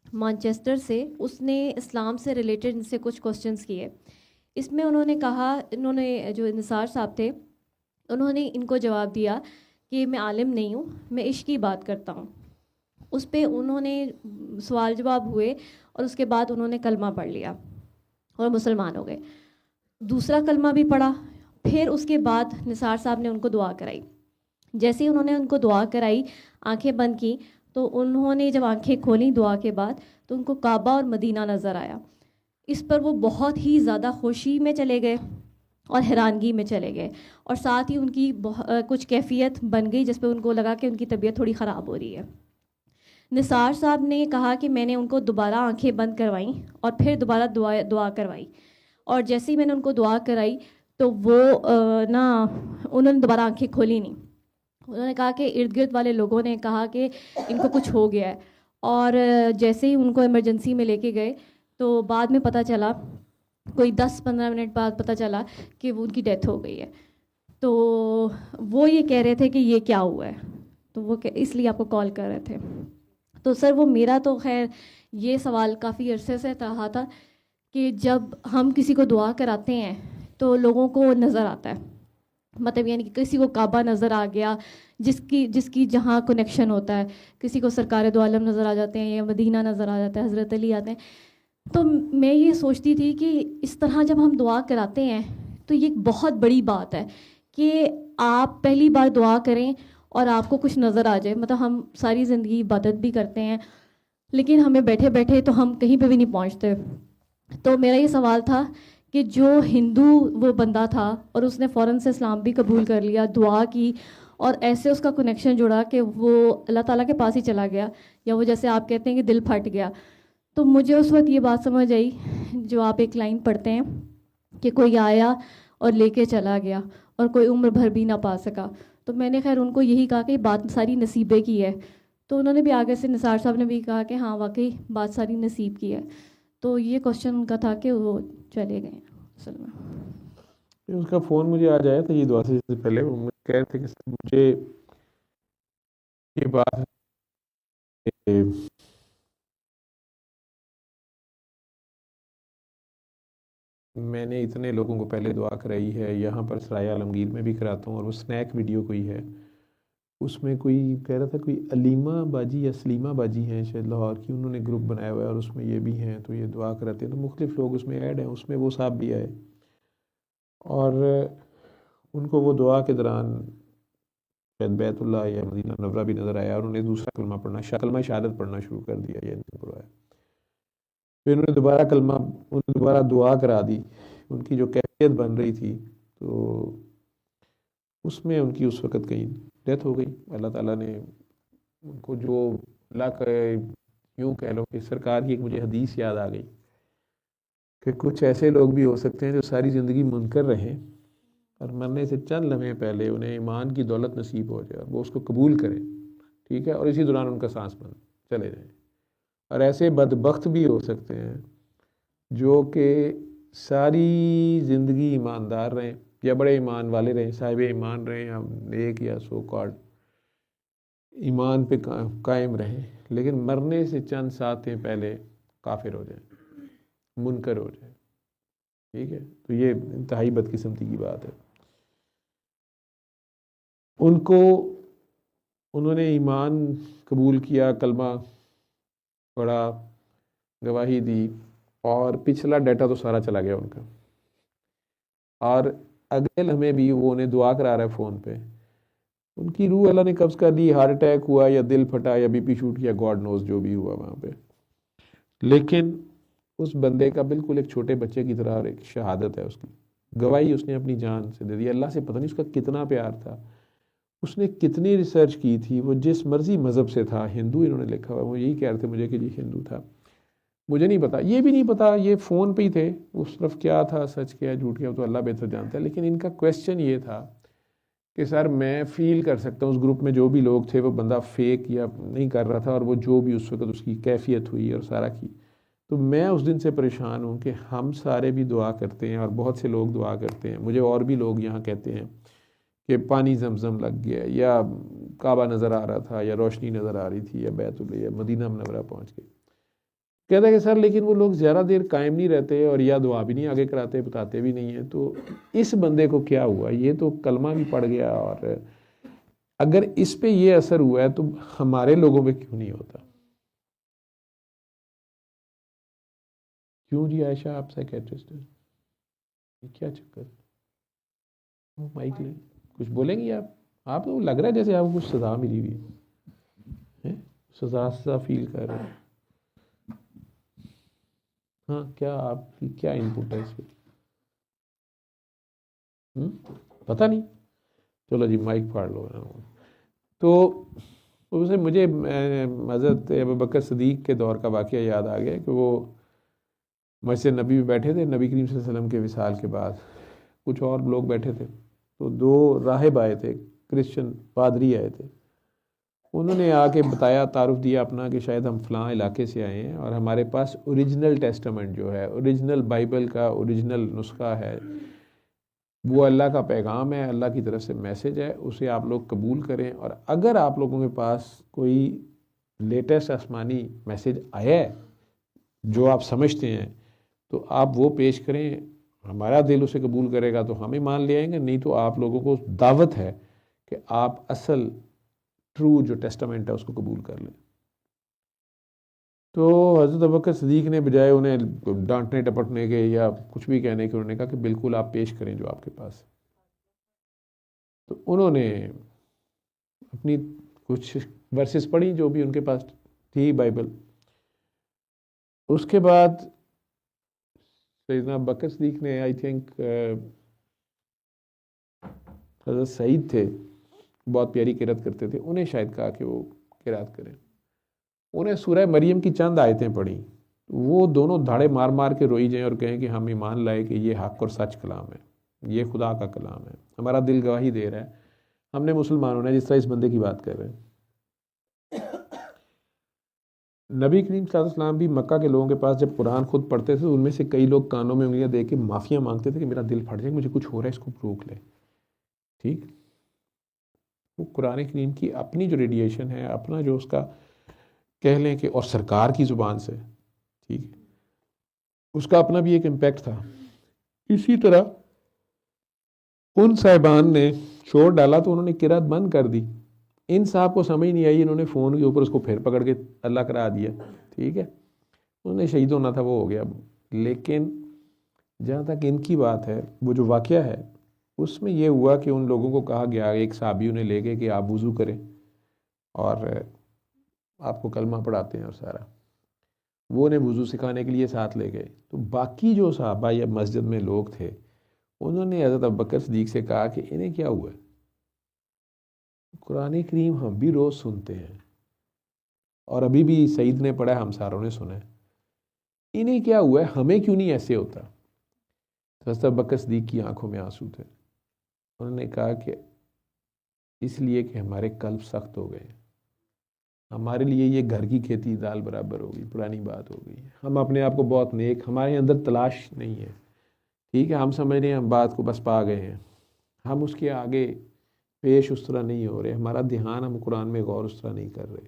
مانچسٹر سے, اس نے اسلام سے ریلیٹڈ ان سے کچھ کوسچنس کیے. اس میں انہوں نے کہا, انہوں نے جو نثار صاحب تھے انہوں نے ان کو جواب دیا کہ میں عالم نہیں ہوں, میں عشق کی بات کرتا ہوں. اس پہ انہوں نے سوال جواب ہوئے اور اس کے بعد انہوں نے کلمہ پڑھ لیا اور مسلمان ہو گئے. دوسرا کلمہ بھی پڑھا, پھر اس کے بعد نثار صاحب نے ان کو دعا کرائی. جیسے ہی انہوں نے ان کو دعا کرائی, آنکھیں بند کی, تو انہوں نے جب آنکھیں کھولیں دعا کے بعد تو ان کو کعبہ اور مدینہ نظر آیا. اس پر وہ بہت ہی زیادہ خوشی میں چلے گئے اور حیرانگی میں چلے گئے, اور ساتھ ہی ان کی کچھ کیفیت بن گئی جس پہ ان کو لگا کہ ان کی طبیعت تھوڑی خراب ہو رہی ہے. نثار صاحب نے کہا کہ میں نے ان کو دوبارہ آنکھیں بند کروائیں اور پھر دوبارہ دعا کروائی, اور جیسے ہی میں نے ان کو دعا کرائی تو وہ انہوں نے دوبارہ آنکھیں کھولی نہیں. انہوں نے کہا کہ ارد گرد والے لوگوں نے کہا کہ ان کو کچھ ہو گیا ہے, اور جیسے ہی ان کو ایمرجنسی میں لے کے گئے تو بعد میں پتہ چلا, کوئی 10-15 منٹ بعد پتہ چلا کہ وہ ان کی ڈیتھ ہو گئی ہے. تو وہ یہ کہہ رہے تھے کہ یہ کیا ہوا ہے, تو وہ اس لیے آپ کو کال کر رہے تھے. تو سر وہ میرا تو خیر یہ سوال کافی عرصے سے رہا تھا کہ جب ہم کسی کو دعا کراتے ہیں تو لوگوں کو نظر آتا ہے, مطلب یعنی کہ کسی کو کعبہ نظر آ گیا جس کی جہاں کنیکشن ہوتا ہے, کسی کو سرکار دو عالم نظر آ جاتے ہیں یا مدینہ نظر آ جاتا ہے, حضرت علی آتے ہیں. تو میں یہ سوچتی تھی کہ اس طرح جب ہم دعا کراتے ہیں تو یہ ایک بہت بڑی بات ہے کہ آپ پہلی بار دعا کریں اور آپ کو کچھ نظر آ جائے. مطلب ہم ساری زندگی عبادت بھی کرتے ہیں لیکن ہمیں بیٹھے بیٹھے تو ہم کہیں پہ بھی نہیں پہنچتے. تو میرا یہ سوال تھا کہ جو ہندو وہ بندہ تھا اور اس نے فوراً سے اسلام بھی قبول کر لیا, دعا کی, اور ایسے اس کا کنیکشن جڑا کہ وہ اللہ تعالیٰ کے پاس ہی چلا گیا, یا وہ جیسے آپ کہتے ہیں کہ دل پھٹ گیا. تو مجھے اس وقت یہ بات سمجھ آئی جو آپ ایک لائن پڑھتے ہیں کہ کوئی آیا اور لے کے چلا گیا اور کوئی عمر بھر بھی نہ پا سکا. تو میں نے خیر ان کو یہی کہا کہ بات ساری نصیبے کی ہے. تو انہوں نے بھی آگے سے نثار صاحب نے بھی کہا کہ ہاں واقعی بات ساری نصیب کی ہے. تو یہ کوشچن ان کا تھا کہ وہ چلے گئے اصل میں. اس کا فون مجھے آ جایا تھا یہ دعا سے پہلے, وہ کہہ رہے تھے کہ مجھے یہ بات میں نے اتنے لوگوں کو پہلے دعا کرائی ہے, یہاں پر سرائے عالمگیر میں بھی کراتا ہوں, اور وہ سنیک ویڈیو کوئی ہے اس میں کوئی کہہ رہا تھا کوئی علیمہ باجی یا سلیمہ باجی ہیں شاید لاہور کی, انہوں نے گروپ بنایا ہوا ہے اور اس میں یہ بھی ہیں, تو یہ دعا کراتے ہیں. تو مختلف لوگ اس میں ایڈ ہیں, اس میں وہ صاحب بھی آئے اور ان کو وہ دعا کے دوران شاید بیت اللہ یا مدینہ منورہ بھی نظر آیا, اور انہوں نے دوسرا کلمہ پڑھنا, کلمہ شہادت پڑھنا شروع کر دیا. یہ پڑھا ہے. پھر انہوں نے دوبارہ دعا کرا دی, ان کی جو کیفیت بن رہی تھی تو اس میں ان کی اس وقت کہیں ڈیتھ ہو گئی. اللہ تعالیٰ نے ان کو جو اللہ کا یوں کہہ لو کہ سرکار کی ایک مجھے حدیث یاد آ گئی کہ کچھ ایسے لوگ بھی ہو سکتے ہیں جو ساری زندگی منکر رہیں اور مرنے سے چند لمحے پہلے انہیں ایمان کی دولت نصیب ہو جائے اور وہ اس کو قبول کریں, ٹھیک ہے, اور اسی دوران ان کا سانس بند چلے جائیں. اور ایسے بدبخت بھی ہو سکتے ہیں جو کہ ساری زندگی ایماندار رہیں یا بڑے ایمان والے رہیں, صاحب ایمان رہیں, یا نیک یا سو کارڈ ایمان پہ قائم رہیں, لیکن مرنے سے چند ساتیں پہلے کافر ہو جائیں, منکر ہو جائیں. ٹھیک ہے, تو یہ انتہائی بدقسمتی کی بات ہے. انہوں نے ایمان قبول کیا, کلمہ پڑھا, گواہی دی, اور پچھلا ڈیٹا تو سارا چلا گیا ان کا, اور اگلے لمحے بھی وہ انہیں دعا کرا رہا ہے فون پہ. ان کی روح اللہ نے قبض کر دی, ہارٹ اٹیک ہوا یا دل پھٹا یا بی پی شوٹ کیا, گاڈ نوز جو بھی ہوا وہاں پہ. لیکن اس بندے کا بالکل ایک چھوٹے بچے کی طرح ایک شہادت ہے, اس کی گواہی اس نے اپنی جان سے دے دی. اللہ سے پتہ نہیں اس کا کتنا پیار تھا, اس نے کتنی ریسرچ کی تھی. وہ جس مرضی مذہب سے تھا, ہندو انہوں نے لکھا ہوا, وہ یہی کہہ رہے تھے مجھے کہ جی ہندو تھا. مجھے نہیں پتا, یہ بھی نہیں پتا, یہ فون پہ ہی تھے, اس طرف کیا تھا, سچ کیا جھوٹ کیا تو اللہ بہتر جانتا ہے. لیکن ان کا کویشچن یہ تھا کہ سر میں فیل کر سکتا ہوں اس گروپ میں جو بھی لوگ تھے وہ بندہ فیک یا نہیں کر رہا تھا, اور وہ جو بھی اس وقت اس کی کیفیت ہوئی اور سارا کی. تو میں اس دن سے پریشان ہوں کہ ہم سارے بھی دعا کرتے ہیں اور بہت سے لوگ دعا کرتے ہیں. مجھے اور بھی لوگ یہاں کہتے ہیں کہ پانی زمزم لگ گیا یا کعبہ نظر آ رہا تھا یا روشنی نظر آ رہی تھی یا بیت اللہ یا مدینہ منورہ پہنچ گئے. کہتا ہے کہ سر لیکن وہ لوگ زیادہ دیر قائم نہیں رہتے اور یا دعا بھی نہیں آگے کراتے, بتاتے بھی نہیں ہیں, تو اس بندے کو کیا ہوا؟ یہ تو کلمہ بھی پڑھ گیا, اور اگر اس پہ یہ اثر ہوا ہے تو ہمارے لوگوں پہ کیوں نہیں ہوتا؟ کیوں جی عائشہ آپ سائیکیٹرسٹ ہیں, کیا چکر؟ مائک لیں, کچھ بولیں گی آپ تو لگ رہا ہے جیسے آپ کو کچھ سزا ملی ہوئی ہے, سزا فیل کر رہے ہیں. ہاں, کیا آپ کی کیا انپٹ ہے اس پہ؟ پتہ نہیں, چلو جی مائک پھاڑ لو. تو اسے مجھے حضرت ابوبکر صدیق کے دور کا واقعہ یاد آ گیا کہ وہ مسجد نبی میں بیٹھے تھے نبی کریم صلی اللہ علیہ وسلم کے وصال کے بعد. کچھ اور لوگ بیٹھے تھے, تو 2 راہب آئے تھے, کرسچن پادری آئے تھے. انہوں نے آ کے بتایا, تعارف دیا اپنا کہ شاید ہم فلاں علاقے سے آئے ہیں اور ہمارے پاس اوریجنل ٹیسٹامنٹ جو ہے, اوریجنل بائبل کا اوریجنل نسخہ ہے, وہ اللہ کا پیغام ہے, اللہ کی طرف سے میسج ہے, اسے آپ لوگ قبول کریں, اور اگر آپ لوگوں کے پاس کوئی لیٹسٹ آسمانی میسج آیا ہے جو آپ سمجھتے ہیں تو آپ وہ پیش کریں. ہمارا دل اسے قبول کرے گا تو ہم ایمان لے آئیں گے, نہیں تو آپ لوگوں کو دعوت ہے کہ آپ اصل ٹرو جو ٹیسٹامنٹ ہے اس کو قبول کر لیں. تو حضرت ابوبکر صدیق نے بجائے انہیں ڈانٹنے ٹپٹنے کے یا کچھ بھی کہنے کے, انہوں نے کہا کہ بالکل آپ پیش کریں جو آپ کے پاس. تو انہوں نے اپنی کچھ ورسز پڑھی جو بھی ان کے پاس تھی بائبل. اس کے بعد سیدنا ابوبکر صدیق نے آئی تھنک حضرت سعید تھے, بہت پیاری قرات کرتے تھے, انہیں شاید کہا کہ وہ قرات کریں. انہیں سورہ مریم کی چند آیتیں پڑھی, وہ دونوں دھاڑے مار مار کے روئی جائیں اور کہیں کہ ہم ایمان لائے کہ یہ حق اور سچ کلام ہے, یہ خدا کا کلام ہے, ہمارا دل گواہی دے رہا ہے, ہم نے مسلمان ہونا ہے, جس طرح اس بندے کی بات کر رہے ہیں. نبی کریم صلی اللہ علیہ وسلم بھی مکہ کے لوگوں کے پاس جب قرآن خود پڑھتے تھے, ان میں سے کئی لوگ کانوں میں انگلیاں دے کے معافیاں مانگتے تھے کہ میرا دل پھٹ جائے, مجھے کچھ ہو رہا ہے, اس کو روک لے. ٹھیک, وہ قرآن کریم کی اپنی جو ریڈیشن ہے, اپنا جو اس کا کہہ لیں کہ, اور سرکار کی زبان سے, ٹھیک, اس کا اپنا بھی ایک امپیکٹ تھا. اسی طرح ان صاحبان نے شور ڈالا تو انہوں نے قرات بند کر دی. ان صاحب کو سمجھ نہیں آئی, انہوں نے فون کے اوپر اس کو پھر پکڑ کے اللہ کرا دیا. ٹھیک ہے, انہوں نے شہید ہونا تھا, وہ ہو گیا. لیکن جہاں تک ان کی بات ہے, وہ جو واقعہ ہے اس میں یہ ہوا کہ ان لوگوں کو کہا گیا, ایک صحابی انہیں لے گئے کہ آپ وضو کریں اور آپ کو کلمہ پڑھاتے ہیں اور سارا, وہ انہیں وضو سکھانے کے لیے ساتھ لے گئے. تو باقی جو صحابہ یا مسجد میں لوگ تھے, انہوں نے حضرت ابوبکر صدیق سے کہا کہ انہیں کیا ہوا ہے, قرآن کریم ہم بھی روز سنتے ہیں اور ابھی بھی سعید نے پڑھا ہے, ہم ساروں نے سنا ہے, انہیں کیا ہوا ہے, ہمیں کیوں نہیں ایسے ہوتا؟ حضرت ابوبکر صدیق کی آنکھوں میں آنسو تھے. انہوں نے کہا کہ اس لیے کہ ہمارے قلب سخت ہو گئے, ہمارے لیے یہ گھر کی کھیتی دال برابر ہوگی, پرانی بات ہو گئی. ہم اپنے آپ کو بہت نیک, ہمارے اندر تلاش نہیں ہے. ٹھیک ہے, ہم سمجھ رہے ہیں ہم بات کو بس پا گئے ہیں, ہم اس کے آگے پیش اس طرح نہیں ہو رہے, ہمارا دھیان ہم قرآن میں غور اس طرح نہیں کر رہے.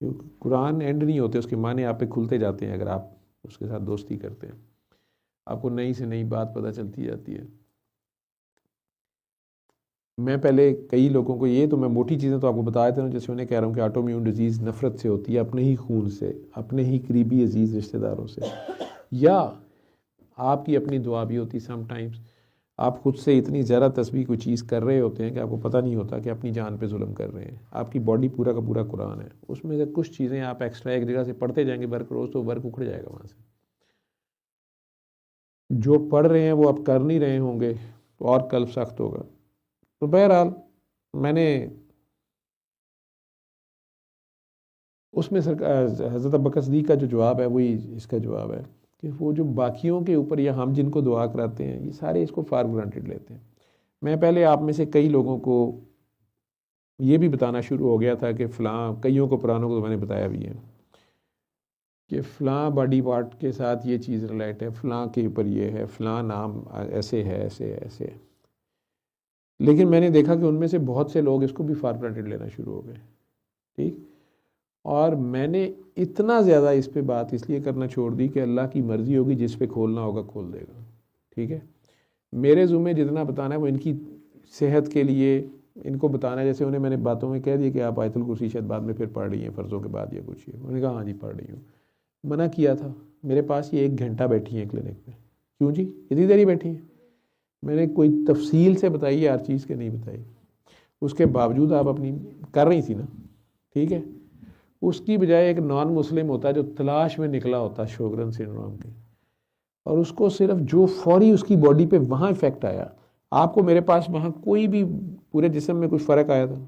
کیونکہ قرآن اینڈ نہیں ہوتے, اس کے معنی آپ پہ کھلتے جاتے ہیں اگر آپ اس کے ساتھ دوستی کرتے ہیں, آپ کو نئی سے نئی بات پتہ چلتی جاتی ہے. میں پہلے کئی لوگوں کو, یہ تو میں موٹی چیزیں تو آپ کو بتایا تھا, جیسے انہیں کہہ رہا ہوں کہ آٹو میون ڈیزیز نفرت سے ہوتی ہے, اپنے ہی خون سے, اپنے ہی قریبی عزیز رشتہ داروں سے, یا آپ کی اپنی دعا بھی ہوتی. سم ٹائمز آپ خود سے اتنی زیادہ تسبیح کوئی چیز کر رہے ہوتے ہیں کہ آپ کو پتہ نہیں ہوتا کہ اپنی جان پہ ظلم کر رہے ہیں. آپ کی باڈی پورا کا پورا قرآن ہے, اس میں سے کچھ چیزیں آپ ایکسٹرا ایک جگہ سے پڑھتے جائیں گے ورک روز, تو ورک اکھڑ جائے گا وہاں سے. جو پڑھ رہے ہیں وہ آپ کر نہیں رہے ہوں گے تو اور قلب سخت ہوگا. تو بہرحال میں نے اس میں حضرت ابوبکر صدیق کا جو جواب ہے وہی اس کا جواب ہے کہ وہ جو باقیوں کے اوپر یا ہم جن کو دعا کراتے ہیں, یہ سارے اس کو فار گرانٹیڈ لیتے ہیں. میں پہلے آپ میں سے کئی لوگوں کو یہ بھی بتانا شروع ہو گیا تھا کہ فلاں, کئیوں کو پرانوں کو تو میں نے بتایا بھی ہے کہ فلاں باڈی پارٹ کے ساتھ یہ چیز ریلیٹ ہے, فلاں کے اوپر یہ ہے, فلاں نام ایسے ہے, ایسے ہے, ایسے ہے. لیکن میں نے دیکھا کہ ان میں سے بہت سے لوگ اس کو بھی فار گرانٹیڈ لینا شروع ہو گئے. ٹھیک. اور میں نے اتنا زیادہ اس پہ بات اس لیے کرنا چھوڑ دی کہ اللہ کی مرضی ہوگی, جس پہ کھولنا ہوگا کھول دے گا. ٹھیک ہے. میرے ذمہ جتنا بتانا ہے وہ ان کی صحت کے لیے ان کو بتانا ہے. جیسے انہیں میں نے باتوں میں کہہ دیا کہ آپ آیت الکرسی شاید بعد میں پھر پڑھ رہی ہیں فرضوں کے بعد یا کچھ. انہوں نے کہا ہاں جی پڑھ رہی ہوں. منع کیا تھا. میرے پاس یہ 1 گھنٹہ بیٹھی ہیں کلینک میں. کیوں جی اتنی دیر ہی بیٹھی ہیں؟ میں نے کوئی تفصیل سے بتائی ہر چیز کے نہیں بتائی. اس کے باوجود آپ اپنی کر رہی تھی نا. ٹھیک ہے. اس کی بجائے ایک نان مسلم ہوتا ہے جو تلاش میں نکلا ہوتا ہے شوگرن سنڈروم کے, اور اس کو صرف جو فوری اس کی باڈی پہ وہاں افیکٹ آیا. آپ کو میرے پاس وہاں کوئی بھی پورے جسم میں کچھ فرق آیا تھا؟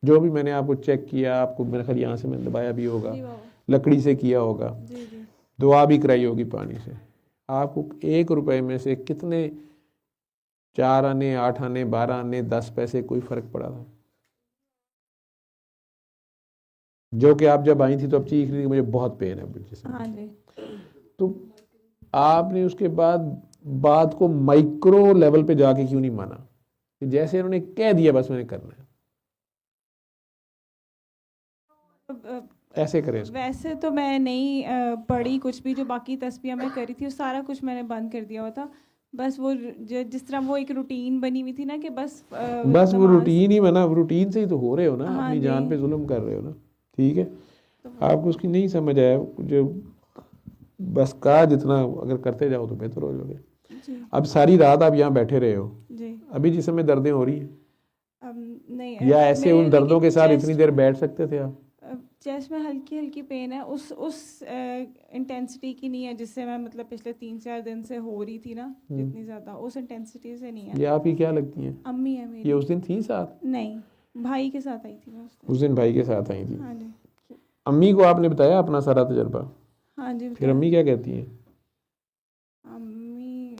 جو بھی میں نے آپ کو چیک کیا, آپ کو میرے خیال یہاں سے میں نے دبایا بھی ہوگا, لکڑی سے کیا ہوگا, دعا بھی کرائی ہوگی پانی سے. آپ کو 1 روپے میں سے کتنے 4 آنے 8 آنے 12 آنے 10 پیسے کوئی فرق پڑا تھا؟ جو کہ آپ جب آئی تھی تو اب چیخ رہی تھی مجھے بہت پین ہے جسم. تو آپ نے اس کے بعد بات کو مائکرو لیول پہ جا کے کیوں نہیں مانا کہ جیسے انہوں نے کہہ دیا بس میں نے کرنا ہے ایسے کریں. ویسے تو میں نہیں پڑھی کچھ بھی, جو باقی تسبیح میں کری تھی وہ سارا کچھ میں نے بند کر دیا ہوا تھا. بس وہ جس طرح وہ ایک روٹین بنی ہوئی تھی نا کہ بس وہ روٹین ہی بنا, روٹین سے ہی تو ہو رہے ہو نا, اپنی جان پہ ظلم کر رہے ہو نا. ٹھیک ہے. آپ کو اس کی نہیں سمجھ آیا, جو بس کہا جتنا اگر کرتے جاؤ تو بہتر ہو جاؤ گے. اب ساری رات آپ یہاں بیٹھے رہے ہو, ابھی جسم میں دردیں ہو رہی ہیں یا ایسے ان دردوں کے ساتھ اتنی دیر بیٹھ سکتے تھے آپ؟ چیسٹ میں ہلکی ہلکی پین ہے, اس انٹینسٹی کی نہیں ہے جس سے میں مطلب پچھلے 3-4 دن سے ہو رہی تھی نا, جتنی زیادہ اس انٹینسٹی سے نہیں ہے. یہ آپ ہی کیا لگتی ہیں؟ امی ہے میری. یہ اس دن تھی ساتھ؟ نہیں, بھائی کے ساتھ آئی تھی میں اس دن. بھائی کے ساتھ آئی تھی. ہاں جی. امی کو آپ نے بتایا اپنا سارا تجربہ؟ ہاں جی. پھر امی کیا کہتی ہیں؟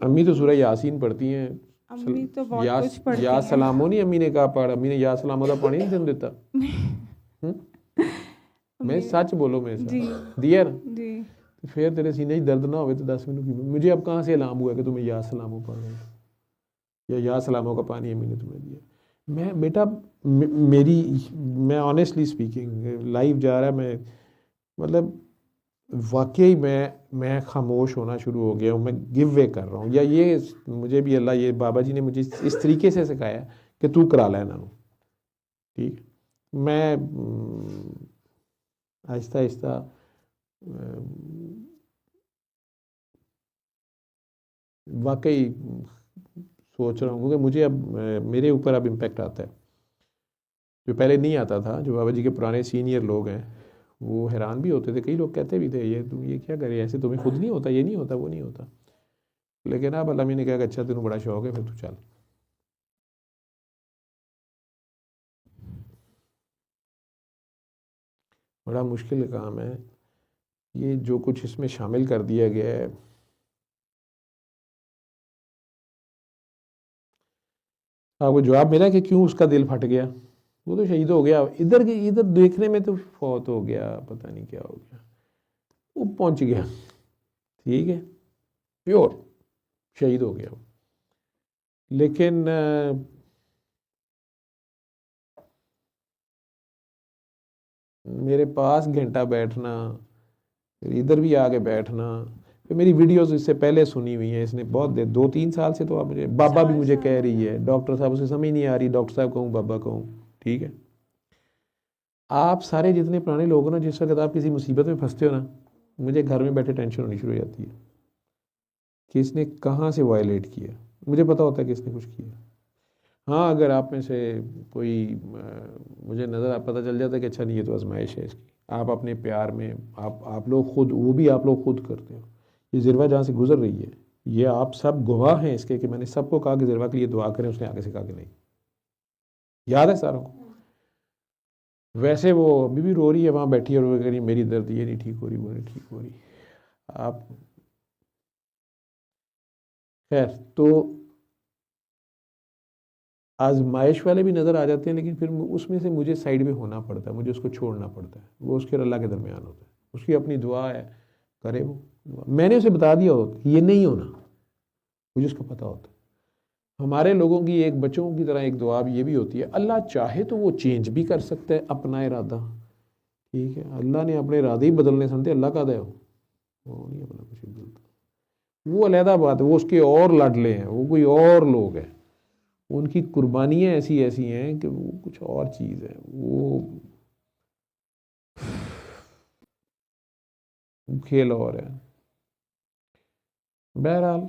امی تو سورہ یاسین پڑھتی ہیں. امی تو بہت کچھ پڑھتی ہیں. یا سلامو نہیں امی نے کہا پڑھ, امی نے یا سلامو کا پانی نہیں دن دیتا. میں سچ بولو میرے ساتھ دیا نا. پھر تیرے سینے درد نہ ہوئے تو 10 منٹ کی. مجھے اب کہاں سے علام ہوا کہ تمہیں یا سلامو پڑھ رہے ہو یا سلامو کا پانی امی نے تمہیں دیا؟ میں بیٹا میں آنیسٹلی اسپیکنگ لائیو جا رہا ہے, میں مطلب واقعی میں خاموش ہونا شروع ہو گیا ہوں. میں گیو وے کر رہا ہوں, یا یہ مجھے بھی اللہ, یہ بابا جی نے مجھے اس طریقے سے سکھایا کہ تو کرا لینا. ٹھیک. میں آہستہ آہستہ واقعی سوچ رہا ہوں, کیونکہ مجھے اب میرے اوپر اب امپیکٹ آتا ہے جو پہلے نہیں آتا تھا. جو بابا جی کے پرانے سینئر لوگ ہیں وہ حیران بھی ہوتے تھے, کئی لوگ کہتے بھی تھے یہ تم یہ کیا کرے, ایسے تمہیں خود نہیں ہوتا, یہ نہیں ہوتا, وہ نہیں ہوتا. لیکن اب علامہ نے کہا کہ اچھا تینوں بڑا شوق ہے پھر تو چل. بڑا مشکل کام ہے یہ, جو کچھ اس میں شامل کر دیا گیا ہے. آپ کو جواب ملا کہ کیوں اس کا دل پھٹ گیا؟ وہ تو شہید ہو گیا, ادھر دیکھنے میں تو فوت ہو گیا, پتہ نہیں کیا ہو گیا, وہ پہنچ گیا. ٹھیک ہے, پیور شہید ہو گیا. لیکن میرے پاس گھنٹہ بیٹھنا, پھر ادھر بھی آ کے بیٹھنا, پھر میری ویڈیوز اس سے پہلے سنی ہوئی ہیں اس نے بہت دیر, 2-3 سال سے. تو آپ مجھے بابا بھی مجھے کہہ رہی ہے, ڈاکٹر صاحب اسے سمجھ نہیں آ رہی, ڈاکٹر صاحب کہوں بابا کہوں. ٹھیک ہے. آپ سارے جتنے پرانے لوگ ہو نا, جس وقت آپ کسی مصیبت میں پھنستے ہو نا, مجھے گھر میں بیٹھے ٹینشن ہونی شروع ہو جاتی ہے کہ اس نے کہاں سے وائلیٹ کیا. مجھے پتہ ہوتا ہے کہ اس نے کچھ کیا. ہاں اگر آپ میں سے کوئی مجھے نظر پتہ چل جاتا ہے کہ اچھا نہیں یہ تو آزمائش ہے اس کی, آپ اپنے پیار میں آپ لوگ خود, وہ بھی آپ لوگ خود کرتے ہو. یہ ذروہ جہاں سے گزر رہی ہے, یہ آپ سب گواہ ہیں اس کے کہ میں نے سب کو کہا کہ ذروہ کے لیے دعا کریں, اس نے آگے سے کہا کہ نہیں. یاد ہے ساروں کو. ویسے وہ ابھی بھی رو رہی ہے وہاں بیٹھی, اور وہ کہہ رہی میری درد یہ نہیں ٹھیک ہو رہی, وہ نہیں ٹھیک ہو رہی. آپ خیر, تو آزمائش والے بھی نظر آ جاتے ہیں, لیکن پھر اس میں سے مجھے سائڈ میں ہونا پڑتا ہے, مجھے اس کو چھوڑنا پڑتا ہے. وہ اس کے اللہ کے درمیان ہوتا ہے, اس کی اپنی دعا ہے, کرے وہ. میں نے اسے بتا دیا ہوتا یہ نہیں ہونا, مجھے اس کو پتہ ہوتا ہے. ہمارے لوگوں کی ایک بچوں کی طرح ایک دعا یہ بھی ہوتی ہے، اللہ چاہے تو وہ چینج بھی کر سکتا ہے اپنا ارادہ، ٹھیک ہے، اللہ نے اپنے ارادے ہی بدلنے سنتے، اللہ کا دے وہ نہیں اپنا کچھ بدلتا، وہ علیحدہ بات ہے، وہ اس کے اور لاڈلے ہیں، وہ کوئی اور لوگ ہیں، ان کی قربانیاں ایسی ایسی ہیں کہ وہ کچھ اور چیز ہے، وہ کھیل اور ہے۔ بہرحال